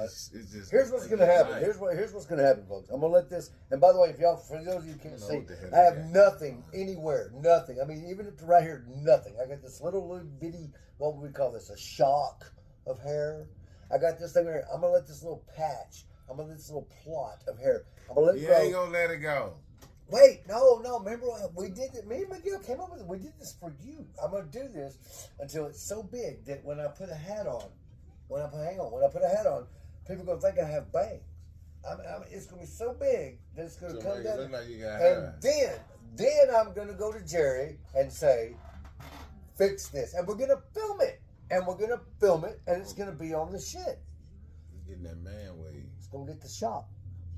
it's just. Here's what's gonna happen. Here's what's gonna happen, folks. I'm gonna let this. And by the way, if y'all, for those of you who can't I don't know see, what the hell I have you got. nothing anywhere. Nothing. I mean, even up to right here, nothing. I got this little bitty. What would we call this? A shock of hair. I got this thing right here. I'm gonna let this little patch. I'm gonna let this little plot of hair. I'm gonna let it You go. ain't gonna let it go. Wait, no. Remember, we did it. Me and Miguel came up with it. We did this for you. I'm gonna do this until it's so big that when I put a hat on, when I put a hat on, people gonna think I have bangs. It's gonna be so big that it's gonna So come make it down. look like you got And hair. then I'm gonna go to Jerry and say, fix this, and we're gonna film it, and it's gonna be on the shit. You getting that man wig. It's gonna get the shop.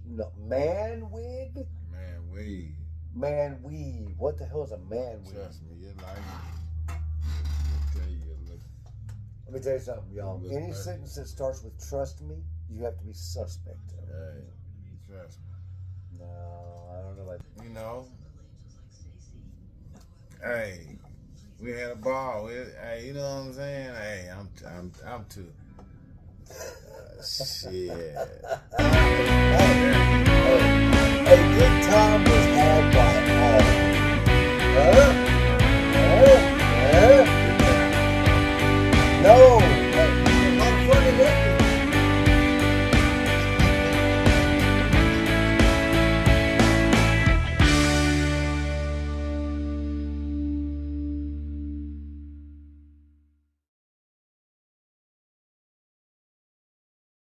No, man wig. Man wig. Man weave. What the hell is a man weave? Trust me, you like it. I'll tell you, look. Let me tell you something, y'all. Look Any better. sentence that starts with trust me You have to be suspect of it. Hey, trust me. No, I don't know about You know. Hey, we had a ball. Hey, you know what I'm saying? Hey, I'm too. Shit. A good time was had by all. Huh?